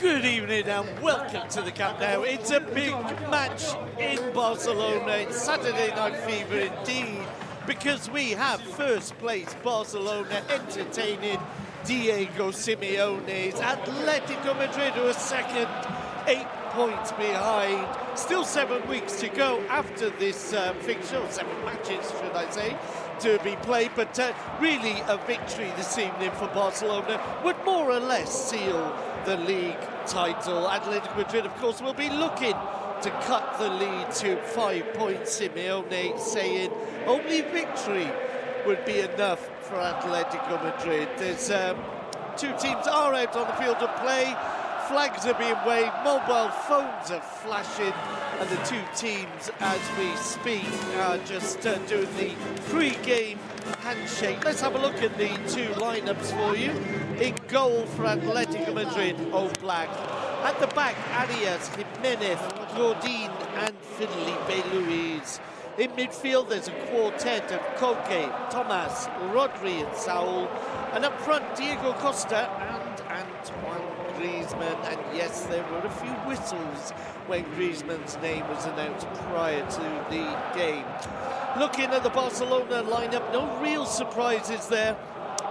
Good evening and welcome to the Camp Nou. It's a big match in Barcelona. It's Saturday Night Fever indeed, because we have first place Barcelona entertaining Diego Simeone's Atlético Madrid, who are second, 8 points behind. Still 7 weeks to go after this fixture, 7 matches should I say, to be played, but really a victory this evening for Barcelona would more or less seal the league title. Atlético Madrid, of course, will be looking to cut the lead to 5 points. Simeone saying only victory would be enough for Atlético Madrid. There's two teams are out on the field of play. Flags are being waved, mobile phones are flashing, and the two teams, as we speak, are just doing the pre-game handshake. Let's have a look at the two lineups for you. In goal for Atlético Madrid, Oblak. At the back, Arias, Jimenez, Godin and Felipe Luis. In midfield, there's a quartet of Koke, Thomas, Rodri and Saul. And up front, Diego Costa and Antoine Griezmann. And yes, there were a few whistles when Griezmann's name was announced prior to the game. Looking at the Barcelona lineup, no real surprises there.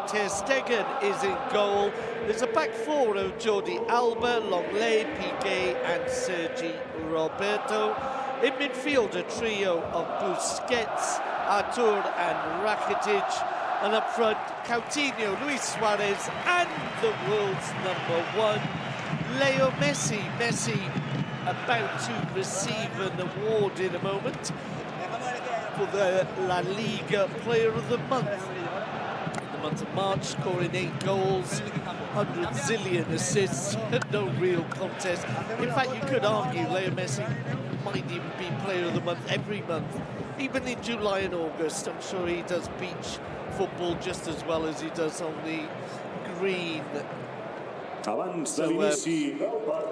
Ter Stegen is in goal. There's a back four of Jordi Alba, Longley, Piqué and Sergi Roberto. In midfield, a trio of Busquets, Artur and Rakitic. And up front, Coutinho, Luis Suarez and the world's #1, Leo Messi. Messi about to receive an award in a moment for the La Liga Player of the Month. In the month of March, scoring 8 goals, 100 zillion assists, no real contest. In fact, you could argue Leo Messi might even be Player of the Month every month, even in July and August. I'm sure he does beach football just as well as he does on the green. So I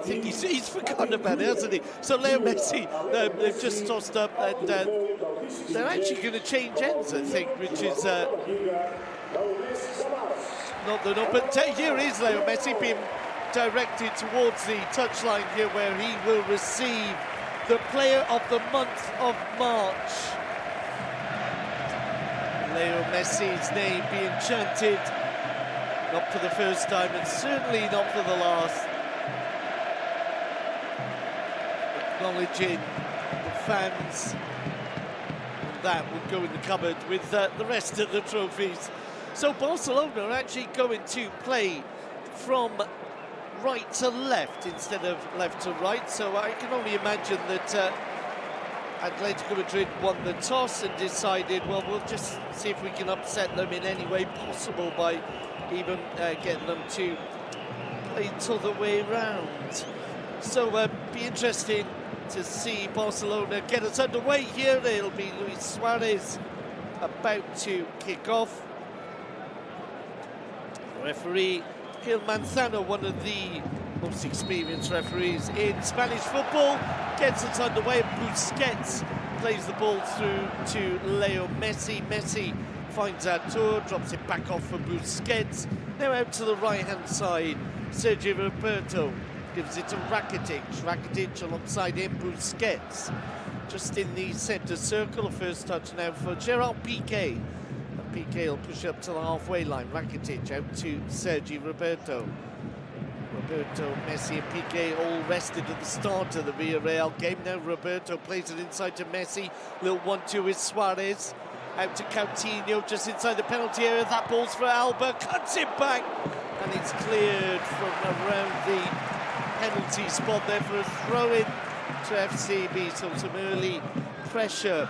think he's forgotten about it, hasn't he? So Leo Messi, they've just tossed up, and they're actually going to change ends, I think, which is not the no. But here is Leo Messi being directed towards the touchline here, where he will receive the Player of the Month of March. Leo Messi's name being chanted, not for the first time and certainly not for the last. Acknowledging the fans, and that would go in the cupboard with the rest of the trophies. So Barcelona are actually going to play from right to left instead of left to right, so I can only imagine that Atlético Madrid won the toss and decided, well, we'll just see if we can upset them in any way possible by even getting them to play the other way round. So be interesting to see Barcelona get us underway here. It'll be Luis Suarez about to kick off. The referee, Gil Manzano, one of the most experienced referees in Spanish football, gets us underway. Busquets plays the ball through to Leo Messi. Messi finds Artur, drops it back off for Busquets. Now out to the right-hand side, Sergi Roberto gives it to Rakitic. Rakitic alongside him, Busquets. Just in the centre circle, a first touch now for Gerard Piqué. And Piqué will push up to the halfway line. Rakitic out to Sergi Roberto. Roberto, Messi and Piqué all rested at the start of the Villarreal game. Now Roberto plays it inside to Messi. Little 1-2 with Suarez. Out to Coutinho, just inside the penalty area. That ball's for Alba, cuts it back. And it's cleared from around the penalty spot there for a throw-in to FCB. So some early pressure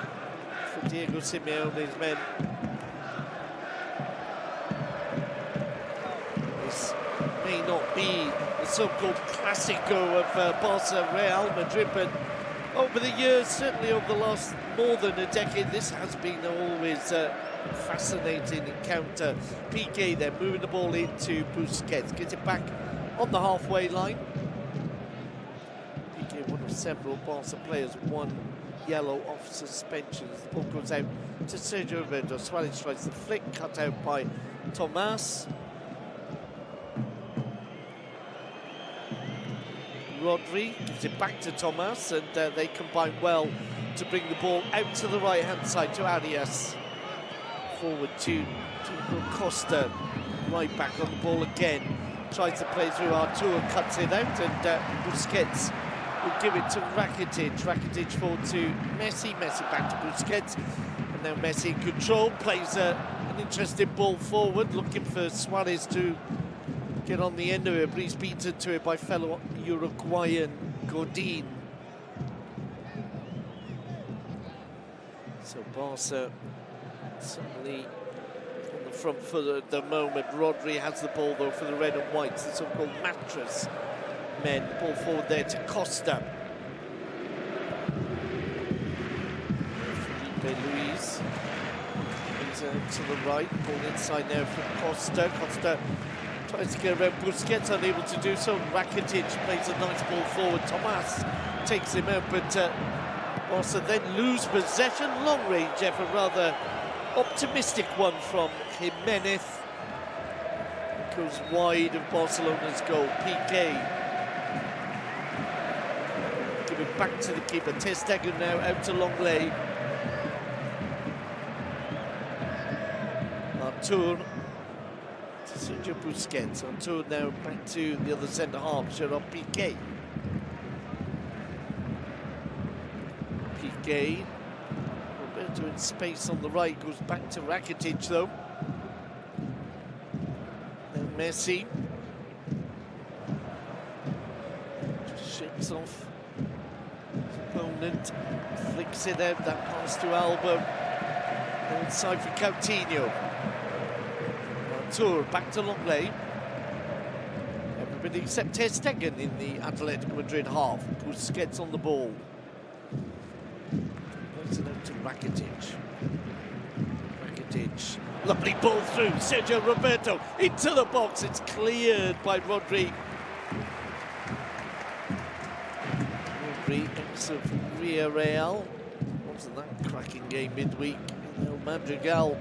for Diego Simeone's men. This may not be the so-called Clásico of Barça Real Madrid, but over the years, certainly over the last more than a decade, this has been always a fascinating encounter. Piqué there moving the ball into Busquets, gets it back on the halfway line. Piqué, one of several Barca players, one yellow off suspension. The ball goes out to Sergio Roberto. Suarez tries the flick, cut out by Thomas. Rodri, gives it back to Thomas, and they combine well to bring the ball out to the right-hand side to Arias. Forward to Costa, right back on the ball again. Tries to play through Artur, cuts it out, and Busquets will give it to Rakitic. Rakitic forward to Messi, Messi back to Busquets, and now Messi in control, plays an interesting ball forward, looking for Suarez to get on the end of it, but he's beaten to it by fellow Uruguayan Godin. So Barca suddenly on the front foot at the moment. Rodri has the ball though for the red and whites, the so-called mattress men. Ball forward there to Costa. Felipe Luis brings out to the right, ball inside now from Costa. Costa tries to get around Busquets, unable to do so. Rakitic plays a nice ball forward. Thomas takes him out, but Barca then lose possession. Long range effort, rather optimistic one from Jimenez. It goes wide of Barcelona's goal. Piqué. Give it back to the keeper. Ter Stegen now out to Longley. Artur. Sergio Busquets. Artur now back to the other centre-half, Gerard Piqué. Piqué. Roberto in space on the right, goes back to Rakitic though. Then Messi. Just shakes off his opponent, flicks it out, that pass to Alba. Inside for Coutinho. Artur back to Longley. Everybody except Ter Stegen in the Atlético Madrid half. Busquets on the ball. Plays it out to Rakitic. Rakitic. Lovely ball through. Sergio Roberto into the box. It's cleared by Rodri. Rodri, ex of Villarreal. Wasn't that cracking game midweek in El Madrigal?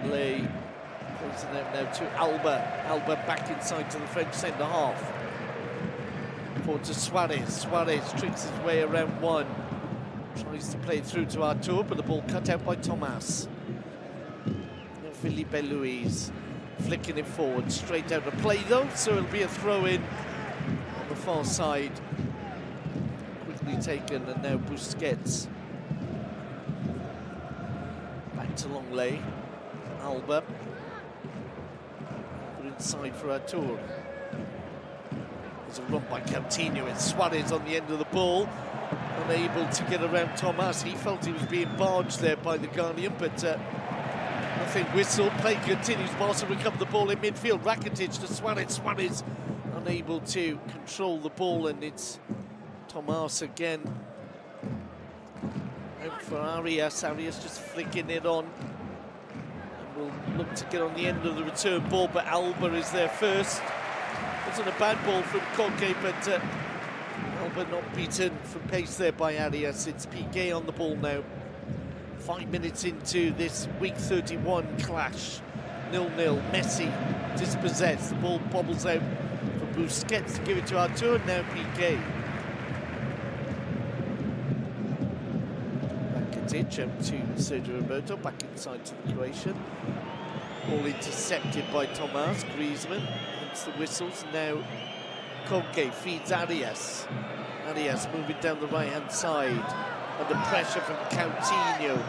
Plays it out now to Alba. Alba back inside to the French centre-half. Forward to Suarez. Suarez tricks his way around one. Tries to play through to Artur, but the ball cut out by Thomas. Now Felipe Luis flicking it forward. Straight out of play though, so it'll be a throw-in on the far side. Quickly taken, and now Busquets. Back to Longley. Alba. Inside for Artur. There's a run by Coutinho. It's Suarez on the end of the ball. Unable to get around Thomas. He felt he was being barged there by the Guardian, but nothing whistled. Play continues. Barca recover the ball in midfield. Rakitic to Suarez. Suarez unable to control the ball, and it's Thomas again. Out for Arias. Arias just flicking it on. Will look to get on the end of the return ball, but Alba is there first. Wasn't a bad ball from Koke, but Alba not beaten for pace there by Arias. It's Piqué on the ball now. 5 minutes into this week 31 clash. 0-0. Messi dispossessed. The ball bobbles out for Busquets to give it to Artur. Now Piqué. Out to Sergio Roberto, back inside to the Croatian. Ball intercepted by Thomas. Griezmann hits the whistles. Now Koke feeds Arias. Arias moving down the right-hand side. Under pressure from Coutinho.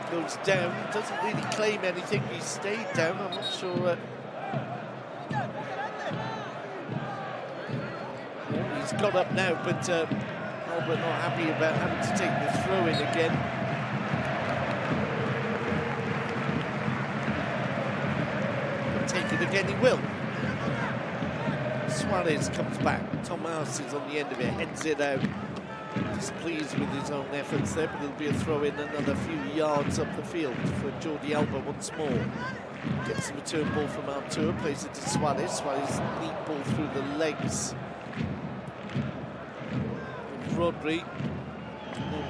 Goes down, doesn't really claim anything. He stayed down, I'm not sure. He's got up now, but Albert not happy about having to take the throw-in again. Take it again, he will. Suarez comes back. Thomas is on the end of it, heads it out. Displeased with his own efforts there, but it'll be a throw-in another few yards up the field for Jordi Alba once more. Gets the return ball from Artur, plays it to Suarez. Suarez neat ball through the legs. Rodri,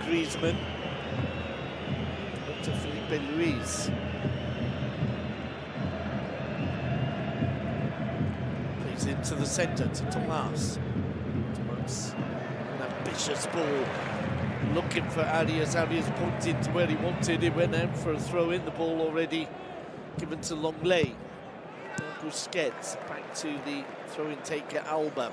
Griezmann, up to Felipe Luis. Plays in into the centre to Tomas. Tomas, an ambitious ball, looking for Arias. Arias pointed to where he wanted. It went out for a throw in. The ball already given to Longley. Busquets back to the throw-in taker Alba.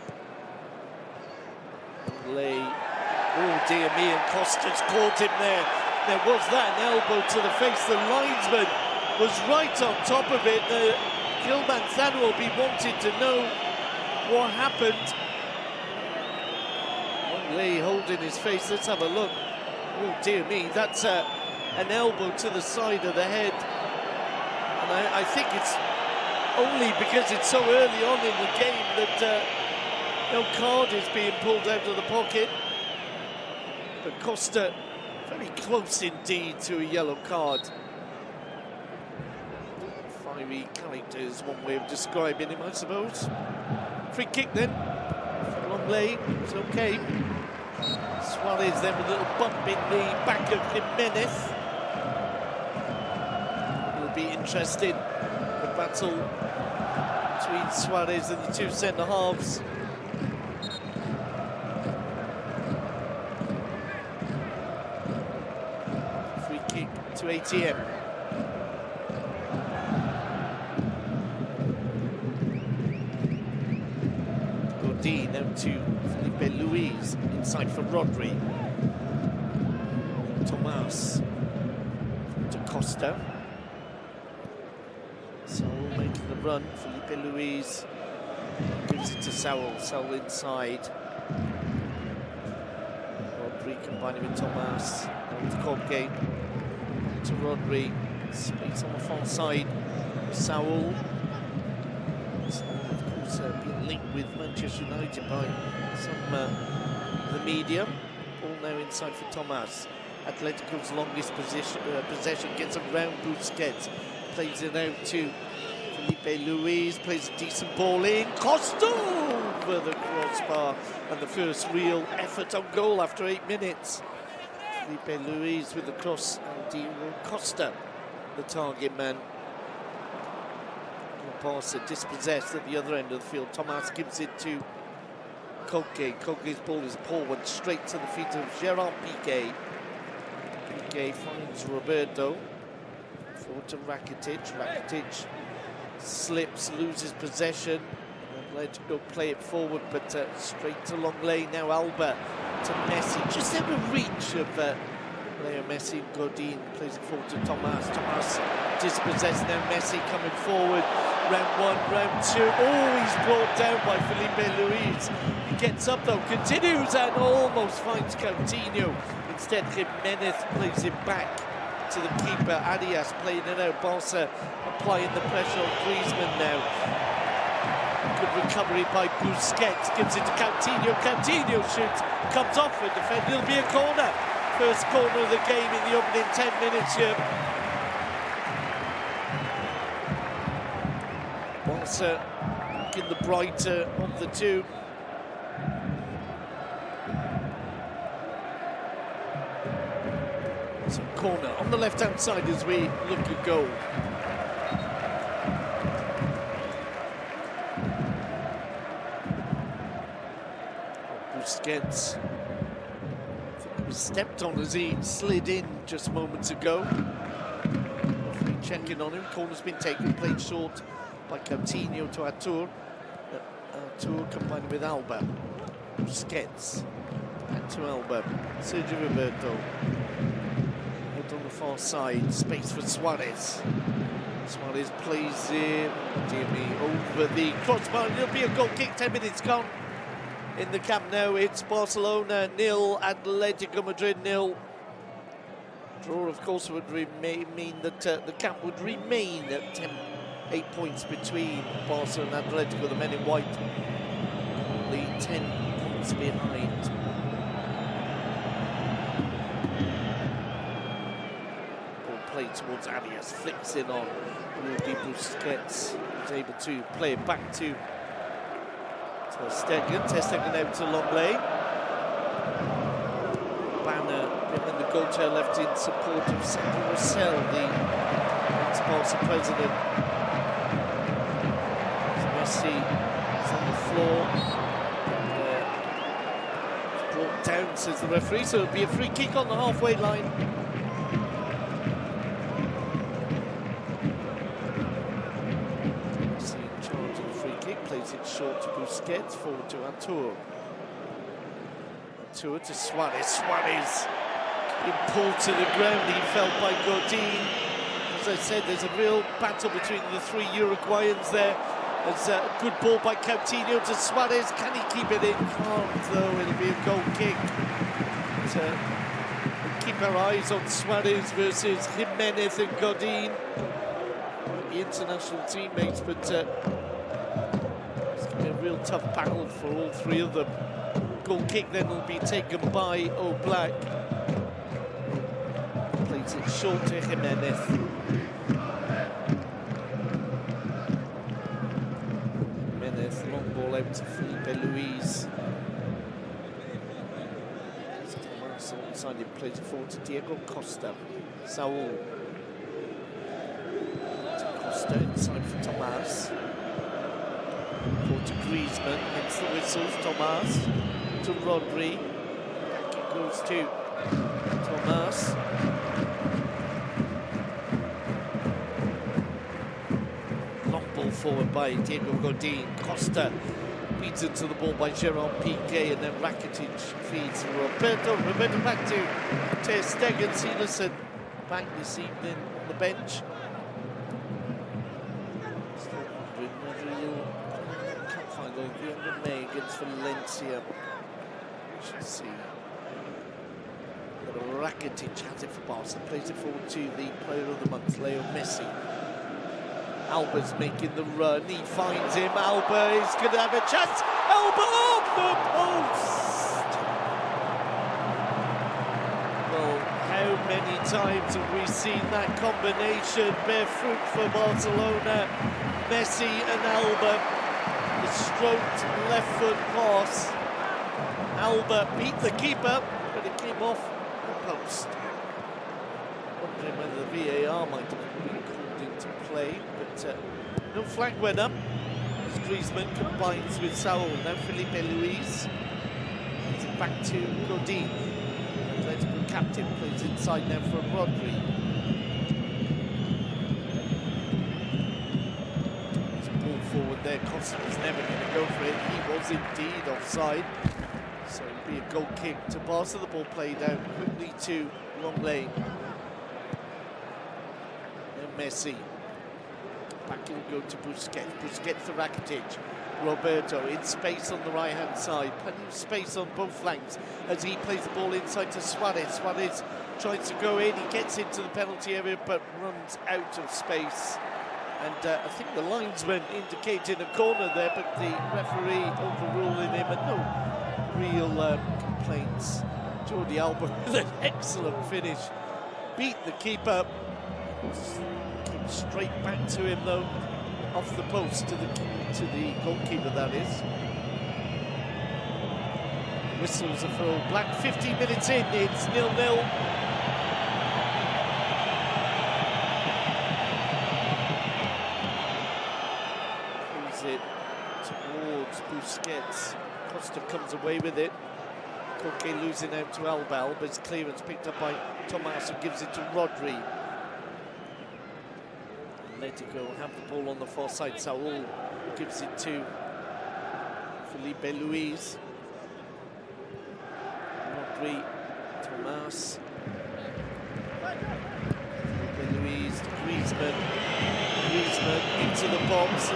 Longley. Oh dear me, and Costa's caught him there. Now, was that an elbow to the face? The linesman was right on top of it. Gilman Thano will be wanting to know what happened. Longley holding his face. Let's have a look. Oh dear me, that's an elbow to the side of the head. And I think it's only because it's so early on in the game that no card is being pulled out of the pocket. But Costa very close indeed to a yellow card. Fiery character is one way of describing him, I suppose. Free kick then for Longley. It's okay. Suarez then with a little bump in the back of Jimenez. It'll be interesting, the battle between Suarez and the two centre-halves. Free kick to ATM. Godin out to Felipe Luis, inside for Rodri. Tomas to Costa. Saul making the run. Felipe Luis gives it to Saul. Saul inside. Rodri combining with Tomas. Now to Colgate. To Rodri. Space on the far side. Saul. Being linked with Manchester United by some of the media. All now inside for Tomas. Atletico's longest possession gets around Busquets. Plays it out to Felipe Luis. Plays a decent ball in. Costa over the crossbar. And the first real effort on goal after 8 minutes. Felipe Luis with the cross. And Diego Costa, the target man. Barça dispossessed at the other end of the field. Tomas gives it to Colgate. Colgate's ball is a poor one, straight to the feet of Gerard Piqué. Piqué finds Roberto. Forward to Rakitic. Rakitic slips, loses possession. Atletico play it forward, but straight to Longley. Now Alba to Messi. Just out of reach of Leo Messi. Godin plays it forward to Tomas. Tomas dispossessed. Now Messi coming forward. Round one, round two. Oh, he's brought down by Felipe Luis. He gets up though, continues and almost finds Coutinho. Instead, Jimenez plays it back to the keeper. Arias playing it out. Barça applying the pressure on Griezmann now. Good recovery by Busquets. Gives it to Coutinho. Coutinho shoots. Comes off with the defender. It'll be a corner. First corner of the game in the opening 10 minutes here. Barça looking the brighter of the two. So corner on the left-hand side as we look at goal. Busquets, I think he was stepped on as he slid in just moments ago. Checking on him. Corner's been taken, played short by Coutinho to Artur. Artur combined with Alba. Busquets. Back to Alba. Sergio Roberto. Out on the far side. Space for Suarez. Suarez plays in, dear me, over the crossbar. It'll be a goal kick. 10 minutes gone in the Camp Nou. It's Barcelona 0, Atletico Madrid 0. Draw, of course, would mean that the Camp would remain at 8 points between Barca and Atletico, the men in white, only 10 points behind. Ball played towards Arias, flicks in on Rudy Busquets, was able to play it back to Ter Stegen. Ter Stegen out to Longley. Banner in the goal chair left in support of Sandro Rosell, the ex-Barca president. Messi is on the the referee, so it'll be a free kick on the halfway line. Messi in charge of the free kick, plays it short to Busquets, forward to Artur. Artur to Suarez. Suarez being pulled to the ground, he fell by Godin. As I said, there's a real battle between the three Uruguayans there. There's a good ball by Coutinho to Suarez. Can he keep it in? Can't, though. It'll be a goal kick. But, keep our eyes on Suarez versus Jimenez and Godin. The international teammates, but it's going to be a real tough battle for all three of them. Goal kick then will be taken by Oblak. Plays it short to Jimenez. Long ball out to Felipe Luis. Tomas alongside him, plays it forward to Diego Costa. Saul. To Costa inside for Tomas. Forward to Griezmann, hits the whistles. Tomas to Rodri. Back it goes to Tomas. Forward by Diego Godin. Costa beats into the ball by Gerard Piqué, and then Rakitic feeds Roberto. Roberto back to Ter Stegen. Silerson back this evening on the bench. Still wondering whether he'll can't find the end of May against Valencia. We should see. But Rakitic has it for Barca. Plays it forward to the player of the month, Leo Messi. Alba's making the run, he finds him, Alba is going to have a chance, Alba off the post! Well, how many times have we seen that combination bear fruit for Barcelona? Messi and Alba, the stroked left foot pass. Alba beat the keeper, but it came off the post. Wondering whether the VAR might have been called into play, but no flag went up as Griezmann combines with Saul. Now Felipe Luis plays it back to Godin. Atlético captain plays inside now for Rodri. There's a ball forward there. Costa was never going to go for it. He was indeed offside. So it'll be a goal kick to Barca. The ball played out quickly to long lane. Messi. Back it'll go to Busquets. Busquets to Rakitic. Roberto in space on the right-hand side. Plenty of space on both flanks as he plays the ball inside to Suarez. Suarez tries to go in. He gets into the penalty area but runs out of space. And I think the linesman indicated a corner there, but the referee overruling him, and no real complaints. Jordi Alba with an excellent finish. Beat the keeper. Came straight back to him though, off the post to the goalkeeper, that is. Whistles are for Black. 15 minutes in, it's 0-0. Plays it towards Busquets. Costa comes away with it. Koke losing out to Alba. Alba's clearance picked up by Tomas, who gives it to Rodri. Atlético have the ball on the far side. Saul gives it to Felipe Luis. Rodri, Tomas. Felipe Luis to Griezmann. Griezmann into the box. The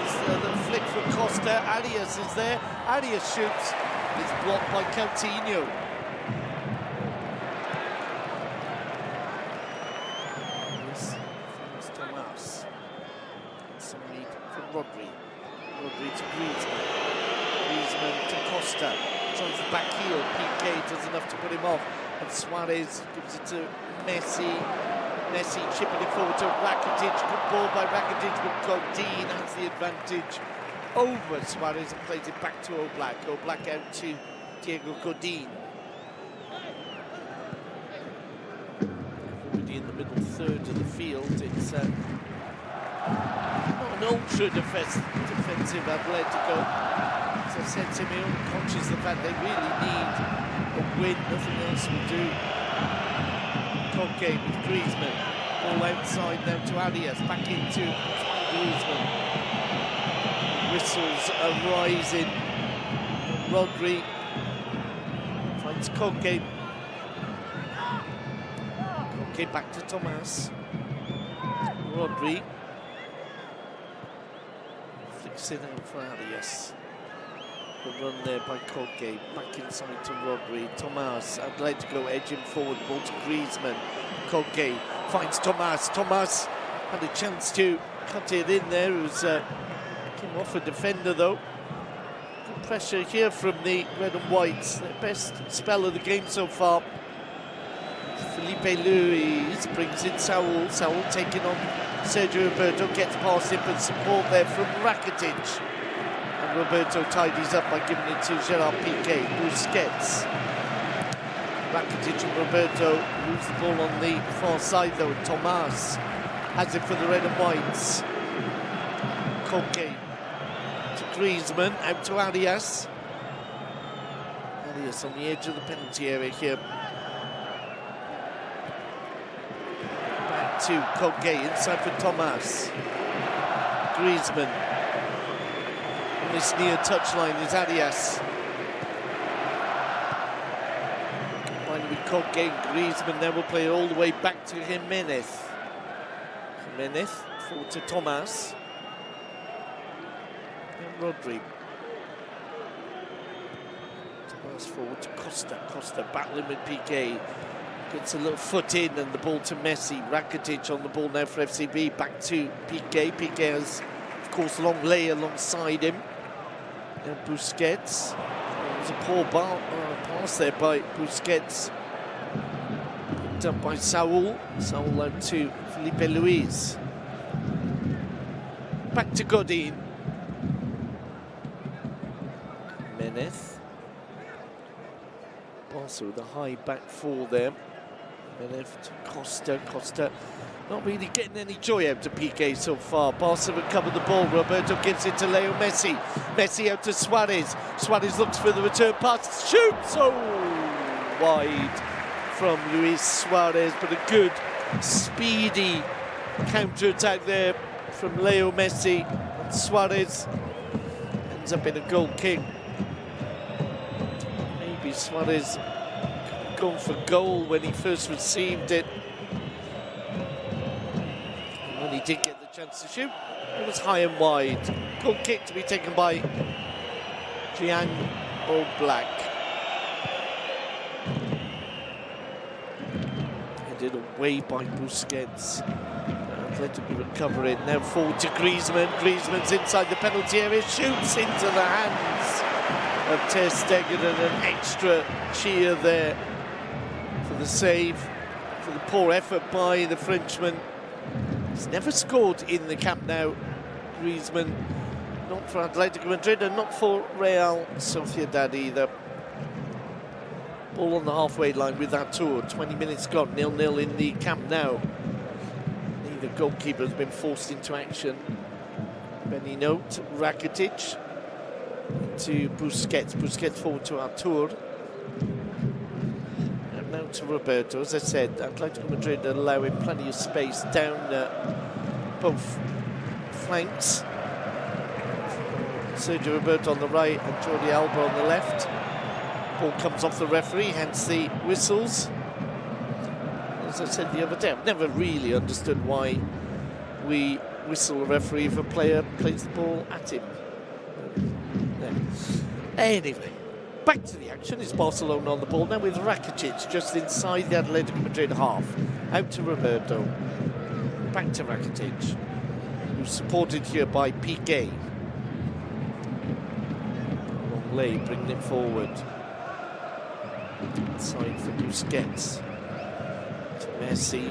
flick from Costa. Arias is there. Arias shoots. It's blocked by Coutinho. Rodri. Rodri to Griezmann. Griezmann to Costa. Tries the back heel. Piqué does enough to put him off. And Suarez gives it to Messi. Messi chipping it forward to Rakitic. Good ball by Rakitic, but Godin has the advantage over Suarez and plays it back to Oblak. Oblak out to Diego Godin. Everybody in the middle third of the field. It's not an ultra defensive Atlético. As I said, Simeone conscious of the fact they really need a win, nothing else will do. Koke with Griezmann, ball outside now to Arias, back into Griezmann. Whistles are rising. Rodri finds Koke. Koke back to Tomas. Rodri flicks it out for Arias. The run there by Koke, back inside to Rodri. Tomas, Atlético edging forward, ball to Griezmann. Koke finds Tomas. Tomas had a chance to cut it in there. It was came off a defender though. Good pressure here from the red and whites. Their best spell of the game so far. Felipe Luis brings in Saul. Saul taking on Sergio Roberto, gets past him, but support there from Rakitic. And Roberto tidies up by giving it to Gerard Piqué. Busquets. Rakitic and Roberto lose the ball on the far side though. Tomas has it for the red and whites. Koke to Griezmann, out to Arias. Arias on the edge of the penalty area here. Back to Koke, inside for Tomas. Griezmann. On this near touchline is Arias. Finally Koke and Griezmann now will play it all the way back to Jimenez. Jimenez forward to Tomas. And Rodri. Tomas forward to Costa. Costa battling with Piqué. Gets a little foot in and the ball to Messi. Rakitic on the ball now for FCB. Back to Piqué. Piqué has, of course, Longley alongside him. And Busquets. There's a poor pass there by Busquets. Picked up by Saul. Saul out to Felipe Luis. Back to Godin. Menez. Barça with a high back four there. Menez to Costa. Costa not really getting any joy out of Piqué so far. Barça recovered the ball. Roberto gives it to Leo Messi. Messi out to Suarez. Suarez looks for the return pass. Shoots! Oh, wide from Luis Suarez, but a good, speedy counter-attack there from Leo Messi. And Suarez ends up in a goal kick. Maybe Suarez gone for goal when he first received it. And when he did get the chance to shoot, it was high and wide. Goal kick to be taken by Gian Oblak. Headed away by Busquets. Atlético recover it. Now forward to Griezmann. Griezmann's inside the penalty area. Shoots into the hands of Ter Stegen, and an extra cheer there for the save, for the poor effort by the Frenchman. He's never scored in the Camp Nou. Griezmann, not for Atlético Madrid and not for Real Sociedad either. Ball on the halfway line with Artur. 20 minutes gone, 0-0 in the Camp Nou. Neither goalkeeper has been forced into action. Benny note, Rakitic to Busquets. Busquets forward to Artur. And now to Roberto. As I said, Atlético Madrid allowing plenty of space down both flanks. Sergio Roberto on the right and Jordi Alba on the left. Ball comes off the referee, hence the whistles. As I said the other day, I've never really understood why we whistle a referee if a player plays the ball at him. Anyway, back to the action. It's Barcelona on the ball now with Rakitic just inside the Atlético Madrid half. Out to Roberto. Back to Rakitic, who's supported here by Piqué. Longley bringing it forward. Inside for Busquets. To Messi.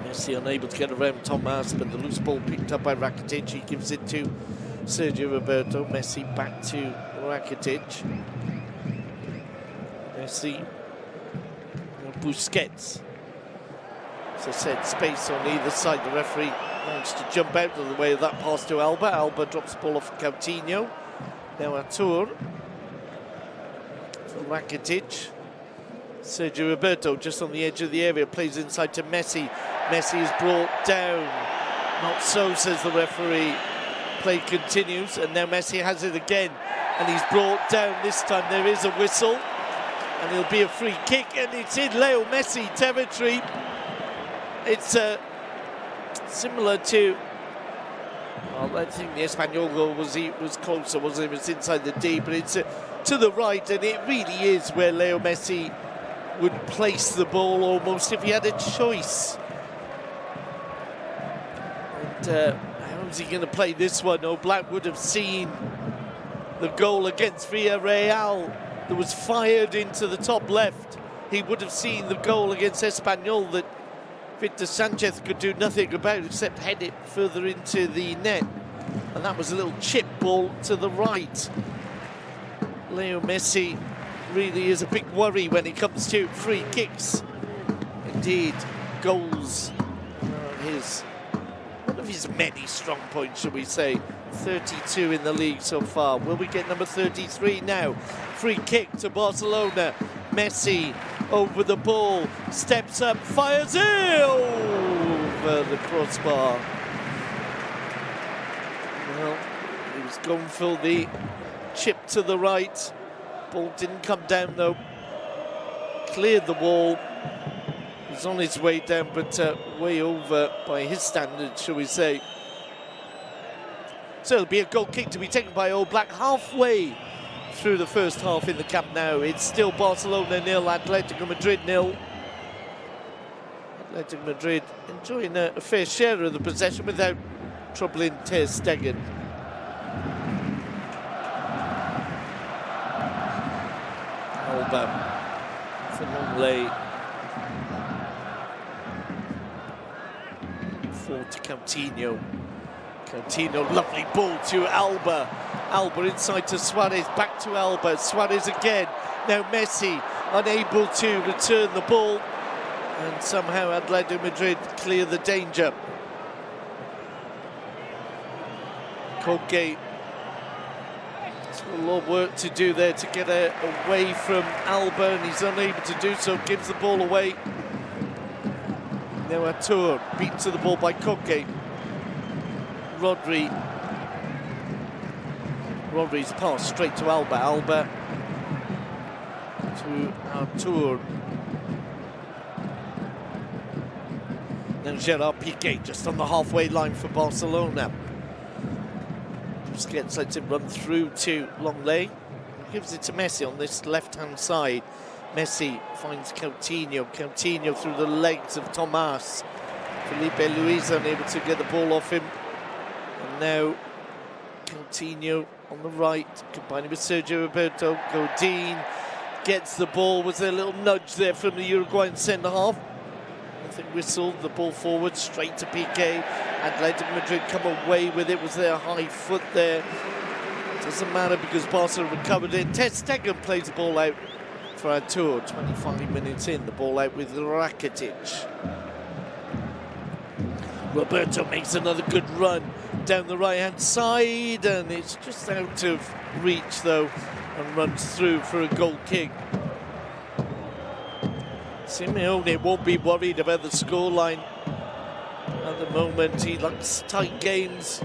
Messi unable to get around Tomas, but the loose ball picked up by Rakitic. He gives it to Sergio Roberto. Messi back to Rakitic. Messi. Busquets. As I said, space on either side. The referee managed to jump out of the way of that pass to Alba. Alba drops the ball off Coutinho. Now Artur for Rakitic. Sergio Roberto just on the edge of the area, plays inside to Messi. Messi is brought down. Not so, says the referee. Play continues, and now Messi has it again, and he's brought down. This time there is a whistle, and it'll be a free kick, and it's in Leo Messi territory. It's similar to, well, I think the Espanyol goal was closer, wasn't it? It was inside the D, but it's to the right, and it really is where Leo Messi would place the ball almost if he had a choice. And how's he going to play this one? Oh, Black would have seen the goal against Villarreal that was fired into the top left. He would have seen the goal against Espanyol that Victor Sanchez could do nothing about except head it further into the net. And that was a little chip ball to the right. Leo Messi really is a big worry when it comes to free kicks. Indeed, goals are one of his many strong points, shall we say. 32 in the league so far. Will we get number 33 now? Free kick to Barcelona. Messi over the ball, steps up, fires it over the crossbar. Well, he was going for the chip to the right. Ball didn't come down though. Cleared the wall. He's on his way down, but way over by his standards, shall we say. So it'll be a goal kick to be taken by All Black halfway through the first half in the Camp Nou. It's still Barcelona 0, Atlético Madrid 0. Atlético Madrid enjoying a fair share of the possession without troubling Ter Stegen. Alba for Longley. Forward to Coutinho. Coutinho, lovely ball to Alba. Alba inside to Suarez, back to Alba. Suarez again. Now Messi unable to return the ball. And somehow Atletico Madrid clear the danger. Colgate. There's a lot of work to do there to get away from Alba, and he's unable to do so, gives the ball away. Now Artur, beaten to the ball by Colgate. Rodri's pass straight to Alba. Alba to Artur. Then Gerard Piqué just on the halfway line for Barcelona. Busquets lets it run through to Longley. Gives it to Messi on this left-hand side. Messi finds Coutinho. Coutinho through the legs of Tomas. Felipe Luis unable to get the ball off him. And now Coutinho on the right, combining with Sergio Roberto. Godin gets the ball. Was there a little nudge there from the Uruguayan centre-half? Nothing whistled. The ball forward, straight to Piqué. Atletico Madrid come away with it. Was there a high foot there? Doesn't matter because Barca recovered it. Ter Stegen plays the ball out for Artur. 25 minutes in, the ball out with Rakitic. Roberto makes another good run down the right-hand side, and it's just out of reach, though, and runs through for a goal kick. Simeone won't be worried about the scoreline at the moment. He likes tight games.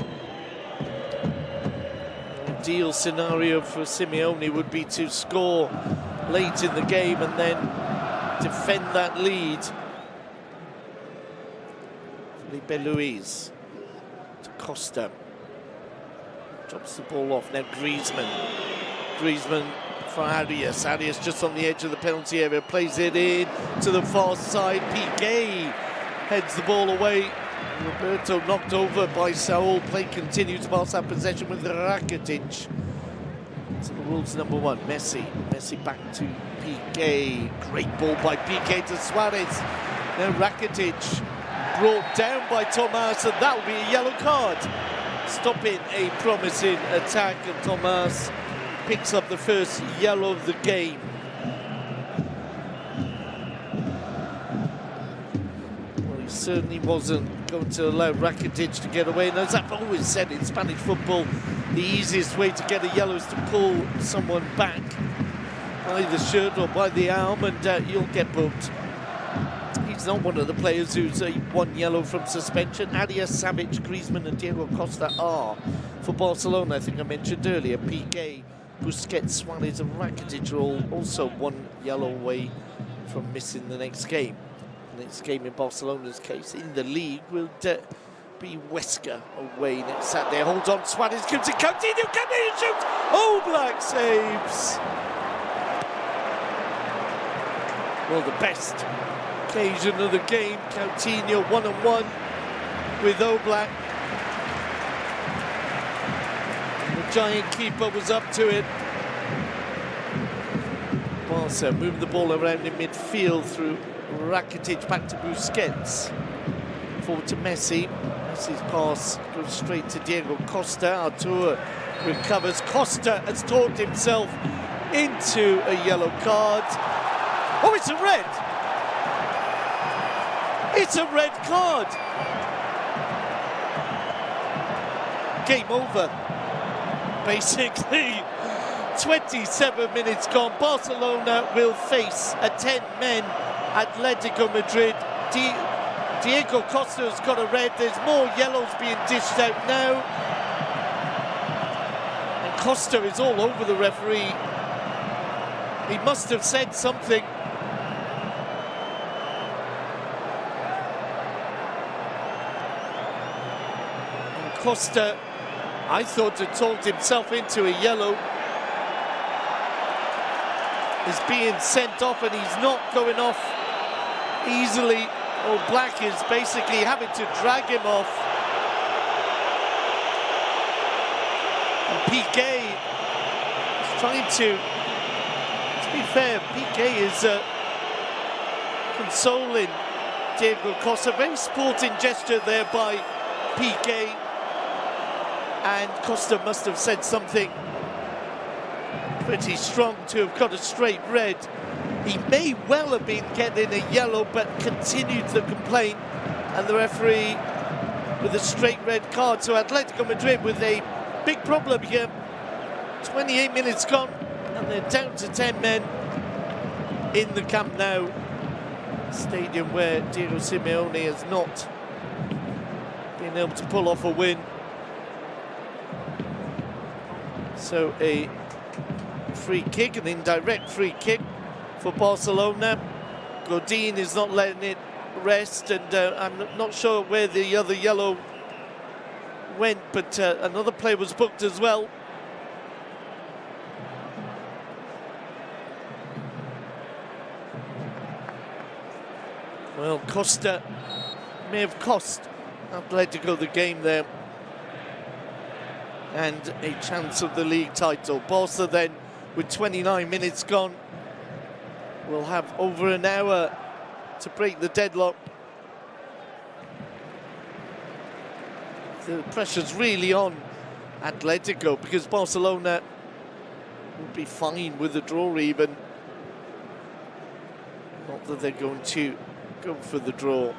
An ideal scenario for Simeone would be to score late in the game and then defend that lead. Felipe Luis to Costa. Drops the ball off. Now Griezmann for Arias. Arias just on the edge of the penalty area. Plays it in to the far side. Piqué heads the ball away. Roberto knocked over by Saul. Play continues. Barca possession with Rakitic. So the Wolves number one. Messi back to Piqué. Great ball by Piqué to Suarez. Now Rakitic brought down by Tomas, and that will be a yellow card, stopping a promising attack, and Tomas picks up the first yellow of the game. Well, he's certainly wasn't going to allow Rakitic to get away. And as I've always said in Spanish football, the easiest way to get a yellow is to pull someone back by the shirt or by the arm, and you'll get booked. He's not one of the players who's one yellow from suspension. Arias, Savic, Griezmann and Diego Costa are for Barcelona. I think I mentioned earlier, Piqué, Busquets, Suarez and Rakitic are all also one yellow away from missing the next game. The next game in Barcelona's case in the league will be Huesca away next Saturday. Holds on, Suarez comes in, Coutinho, come in and shoots! Oh, Black saves! Well, the best occasion of the game, Coutinho one-on-one with Oblak. The giant keeper was up to it. Barça moved the ball around in midfield through Rakitic back to Busquets. Forward to Messi. Messi's pass goes straight to Diego Costa. Artur recovers. Costa has talked himself into a yellow card. Oh, it's a red! It's a red card! Game over. Basically, 27 minutes gone. Barcelona will face a 10-men Atlético Madrid. Diego Costa has got a red. There's more yellows being dished out now. And Costa is all over the referee. He must have said something. And Costa, I thought, had talked himself into a yellow. Is being sent off, and he's not going off easily. Oh, Black is basically having to drag him off. And Piqué is trying to be fair, Piqué is consoling Diego Costa. Very sporting gesture there by Piqué. And Costa must have said something pretty strong to have got a straight red. He may well have been getting a yellow, but continued the complaint, and the referee with a straight red card. So Atletico Madrid with a big problem here. 28 minutes gone, and they're down to 10 men in the Camp Nou, stadium where Diego Simeone has not been able to pull off a win. So a free kick, an indirect free kick for Barcelona. Godin is not letting it rest, and I'm not sure where the other yellow went, but another player was booked as well. Well, Costa may have cost Atletico the game there, and a chance of the league title. Barca then, with 29 minutes gone, will have over an hour to break the deadlock. The pressure's really on Atletico, because Barcelona will be fine with a draw even. Not that they're going to go for the draw.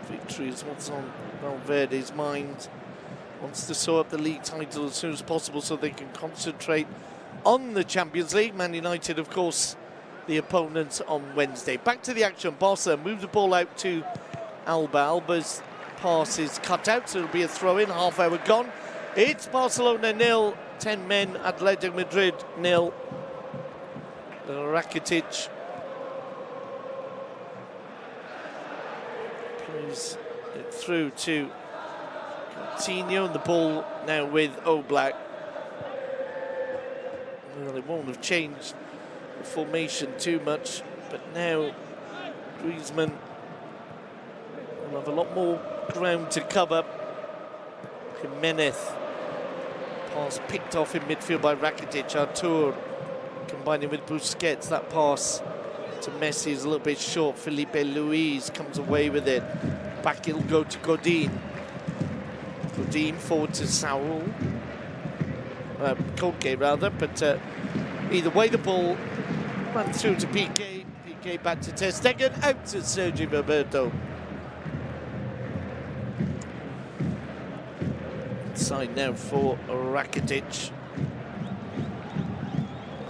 Victory is what's on Valverde's mind. Wants to sew up the league title as soon as possible so they can concentrate on the Champions League. Man United, of course, the opponents on Wednesday. Back to the action. Barca move the ball out to Alba. Alba's pass is cut out, so it'll be a throw-in. Half hour gone. It's Barcelona 0, 10 men, Atletico Madrid 0. Rakitic plays it through to Coutinho, and the ball now with Oblak. Well, it won't have changed the formation too much, but now Griezmann will have a lot more ground to cover. Jimenez, pass picked off in midfield by Rakitic. Artur combining with Busquets. That pass to Messi is a little bit short. Felipe Luis comes away with it. Back it'll go to Godin. Godin forward to Saul. Koke rather, but either way the ball ran through to Piqué. Piqué back to Ter Stegen, out to Sergio Roberto. Inside now for Rakitic.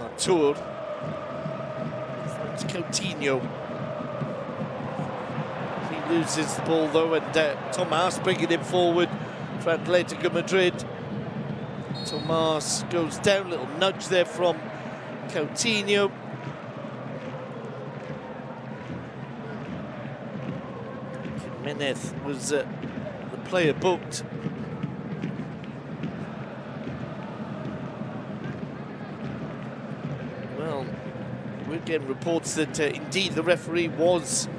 Artur. It's Coutinho. He loses the ball though, and Tomas bringing him forward for Atletico Madrid. Tomas goes down, little nudge there from Coutinho. Jimenez was the player booked. Well, we're getting reports that indeed the referee was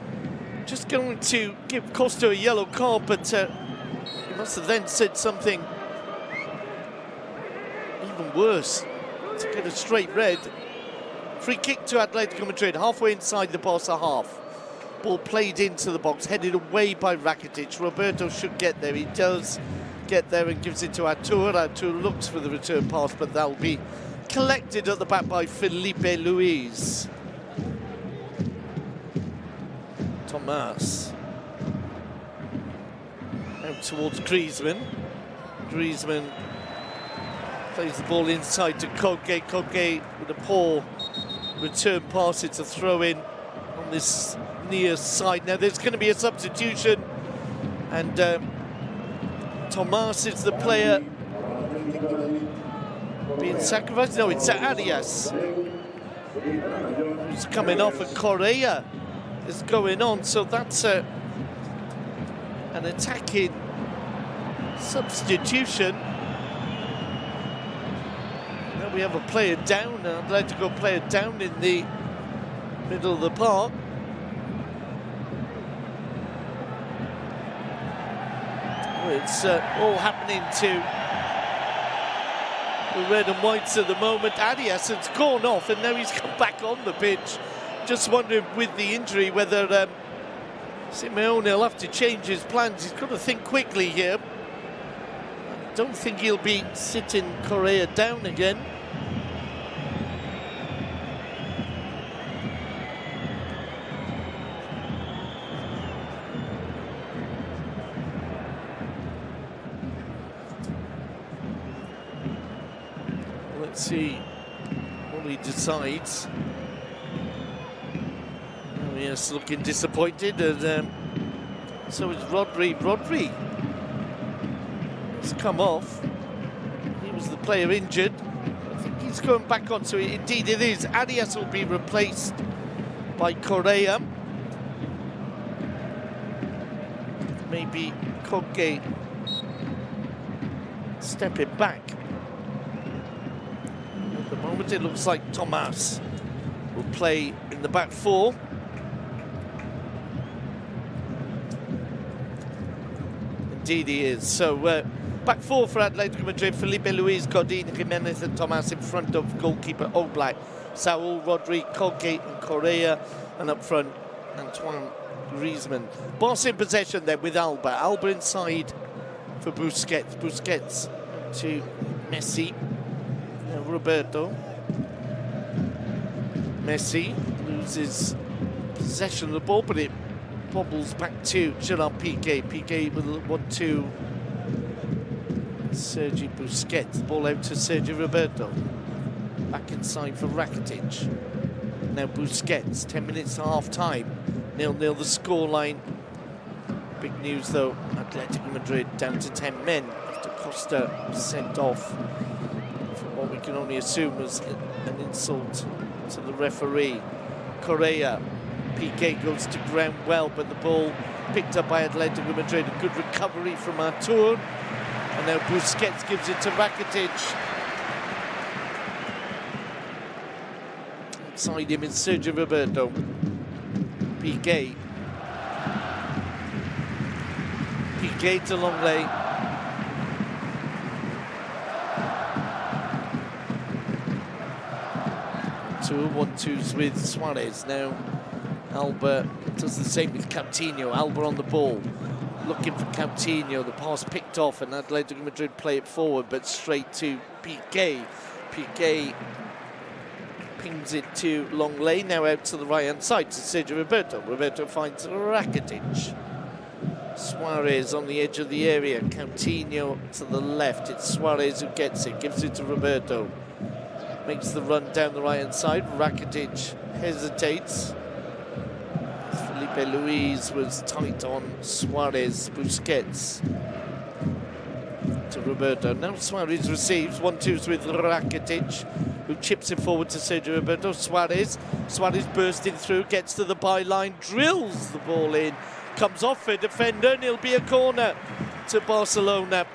just going to give Costa a yellow card, but he must have then said something even worse to get a straight red. Free kick to Atletico Madrid, halfway inside the Barça half. Ball played into the box, headed away by Rakitic. Roberto should get there. He does get there and gives it to Artur. Artur looks for the return pass, but that'll be collected at the back by Felipe Luis. Tomas. Out towards Griezmann. Griezmann plays the ball inside to Koke. Koke with a poor return pass. It's a throw-in on this near side. Now there's going to be a substitution, and Tomas is the player being sacrificed. No, it's Arias who's coming off, and Correa is going on. So that's an attacking substitution. Now we have a player down, an Atletico player down in the middle of the park. It's all happening to the red and whites at the moment. Arias has gone off, and now he's come back on the pitch. Just wondering with the injury whether Simeone will have to change his plans. He's got to think quickly here. I don't think he'll be sitting Correa down again. Let's see what he decides. Oh, yes, looking disappointed, and so is Rodri. Rodri has come off. He was the player injured. I think he's going back on, so indeed it is. Arias will be replaced by Correa. Maybe Koke stepping back. At the moment it looks like Tomas will play in the back four. Indeed he is. So back four for Atletico Madrid: Felipe Luis, Godin, Jimenez and Tomas in front of goalkeeper Oblak, Saul, Rodri, Koke and Correa, and up front Antoine Griezmann. Barça in possession there with Alba. Alba inside for Busquets. Busquets to Messi. Now Roberto. Messi loses possession of the ball, but it bobbles back to Gerard Piqué. Piqué will want to Sergi Busquets. The ball out to Sergio Roberto. Back inside for Rakitic. Now Busquets. 10 minutes to half time. 0-0 the scoreline. Big news though, Atletico Madrid down to 10 men after Costa was sent off for what we can only assume was an insult to the referee. Correa. Piqué goes to ground well, but the ball picked up by Atletico Madrid. A good recovery from Artur. And now Busquets gives it to Rakitic. Inside him is Sergio Roberto. Piqué. Piqué to Longley. Two 1-2s with Suarez. Now Alba does the same with Coutinho. Alba on the ball, looking for Coutinho. The pass picked off, and Atletico Madrid play it forward, but straight to Piqué. Piqué pings it to Longley, now out to the right-hand side to Sergio Roberto. Roberto finds Rakitic. Suarez on the edge of the area. Coutinho to the left. It's Suarez who gets it. Gives it to Roberto. Makes the run down the right-hand side. Rakitic hesitates. Felipe Luis was tight on Suarez. Busquets to Roberto. Now Suarez receives. 1-2s with Rakitic, who chips it forward to Sergio Roberto. Suarez bursting through, gets to the byline, drills the ball in, comes off a defender, and it'll be a corner to Barcelona.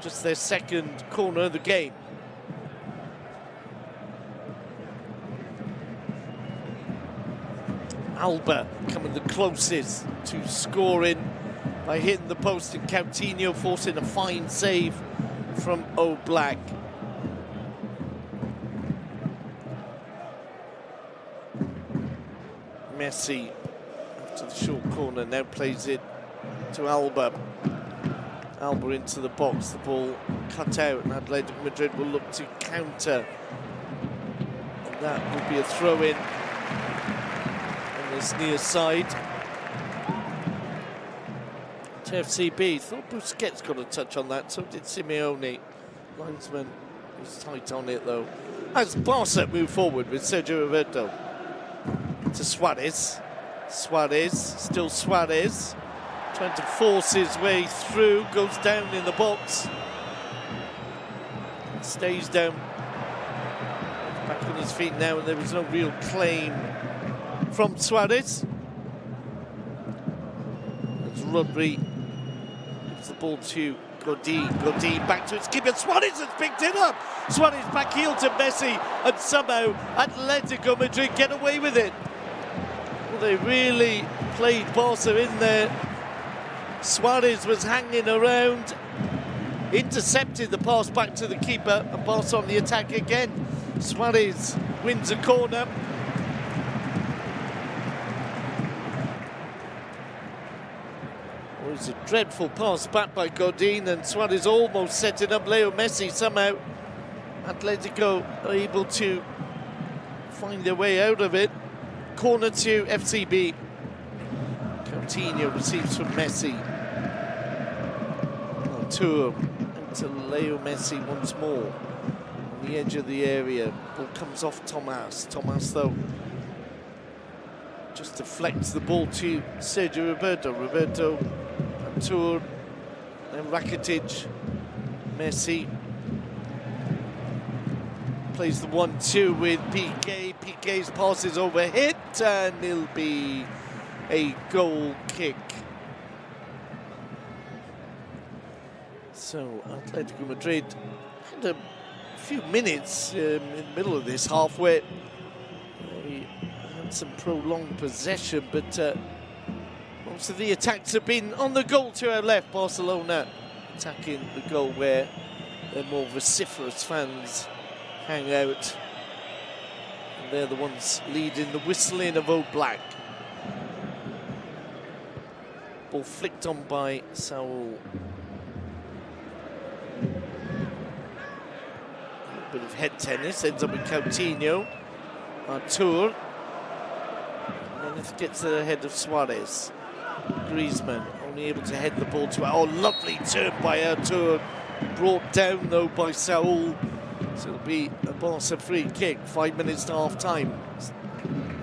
Just their second corner of the game. Alba coming the closest to scoring by hitting the post, and Coutinho forcing a fine save from Oblak. Messi, after the short corner, now plays it to Alba. Alba into the box, the ball cut out, and Atletico Madrid will look to counter. And that will be a throw-in on this near side to FCB. Thought Busquets got a touch on that, so did Simeone. Linesman was tight on it though. As Barca move forward with Sergio Roberto to Suarez. Still Suarez, trying to force his way through, goes down in the box, stays down, back on his feet now, and there was no real claim from Suarez. As Rodri gives the ball to Godin back to its keeper. Suarez has picked it up. Suarez back heel to Messi, and somehow Atletico Madrid get away with it. Well, they really played Barca in there. Suarez was hanging around, intercepted the pass back to the keeper, and Barca on the attack again. Suarez wins a corner. It was a dreadful pass back by Godin, and Suarez almost setting up Leo Messi. Somehow Atletico are able to find their way out of it. Corner to FCB. Coutinho receives from Messi. Tour into Leo Messi once more. On the edge of the area. Ball comes off Thomas. Thomas, though, just deflects the ball to Sergio Roberto. Roberto, Tour, then Rakitic, Messi. Plays the 1-2 with Piqué. Piqué's pass is overhit, and it'll be a goal kick. So Atletico Madrid had a few minutes in the middle of this half where they had some prolonged possession, but most of the attacks have been on the goal to our left. Barcelona attacking the goal where their more vociferous fans hang out. And they're the ones leading the whistling of Oblak. Ball flicked on by Saul. A bit of head tennis, ends up with Coutinho. Artur. And then it gets to the head of Suarez. Griezmann only able to head the ball to... Oh, lovely turn by Artur. Brought down though by Saul. So it'll be a Barca free kick, 5 minutes to half time.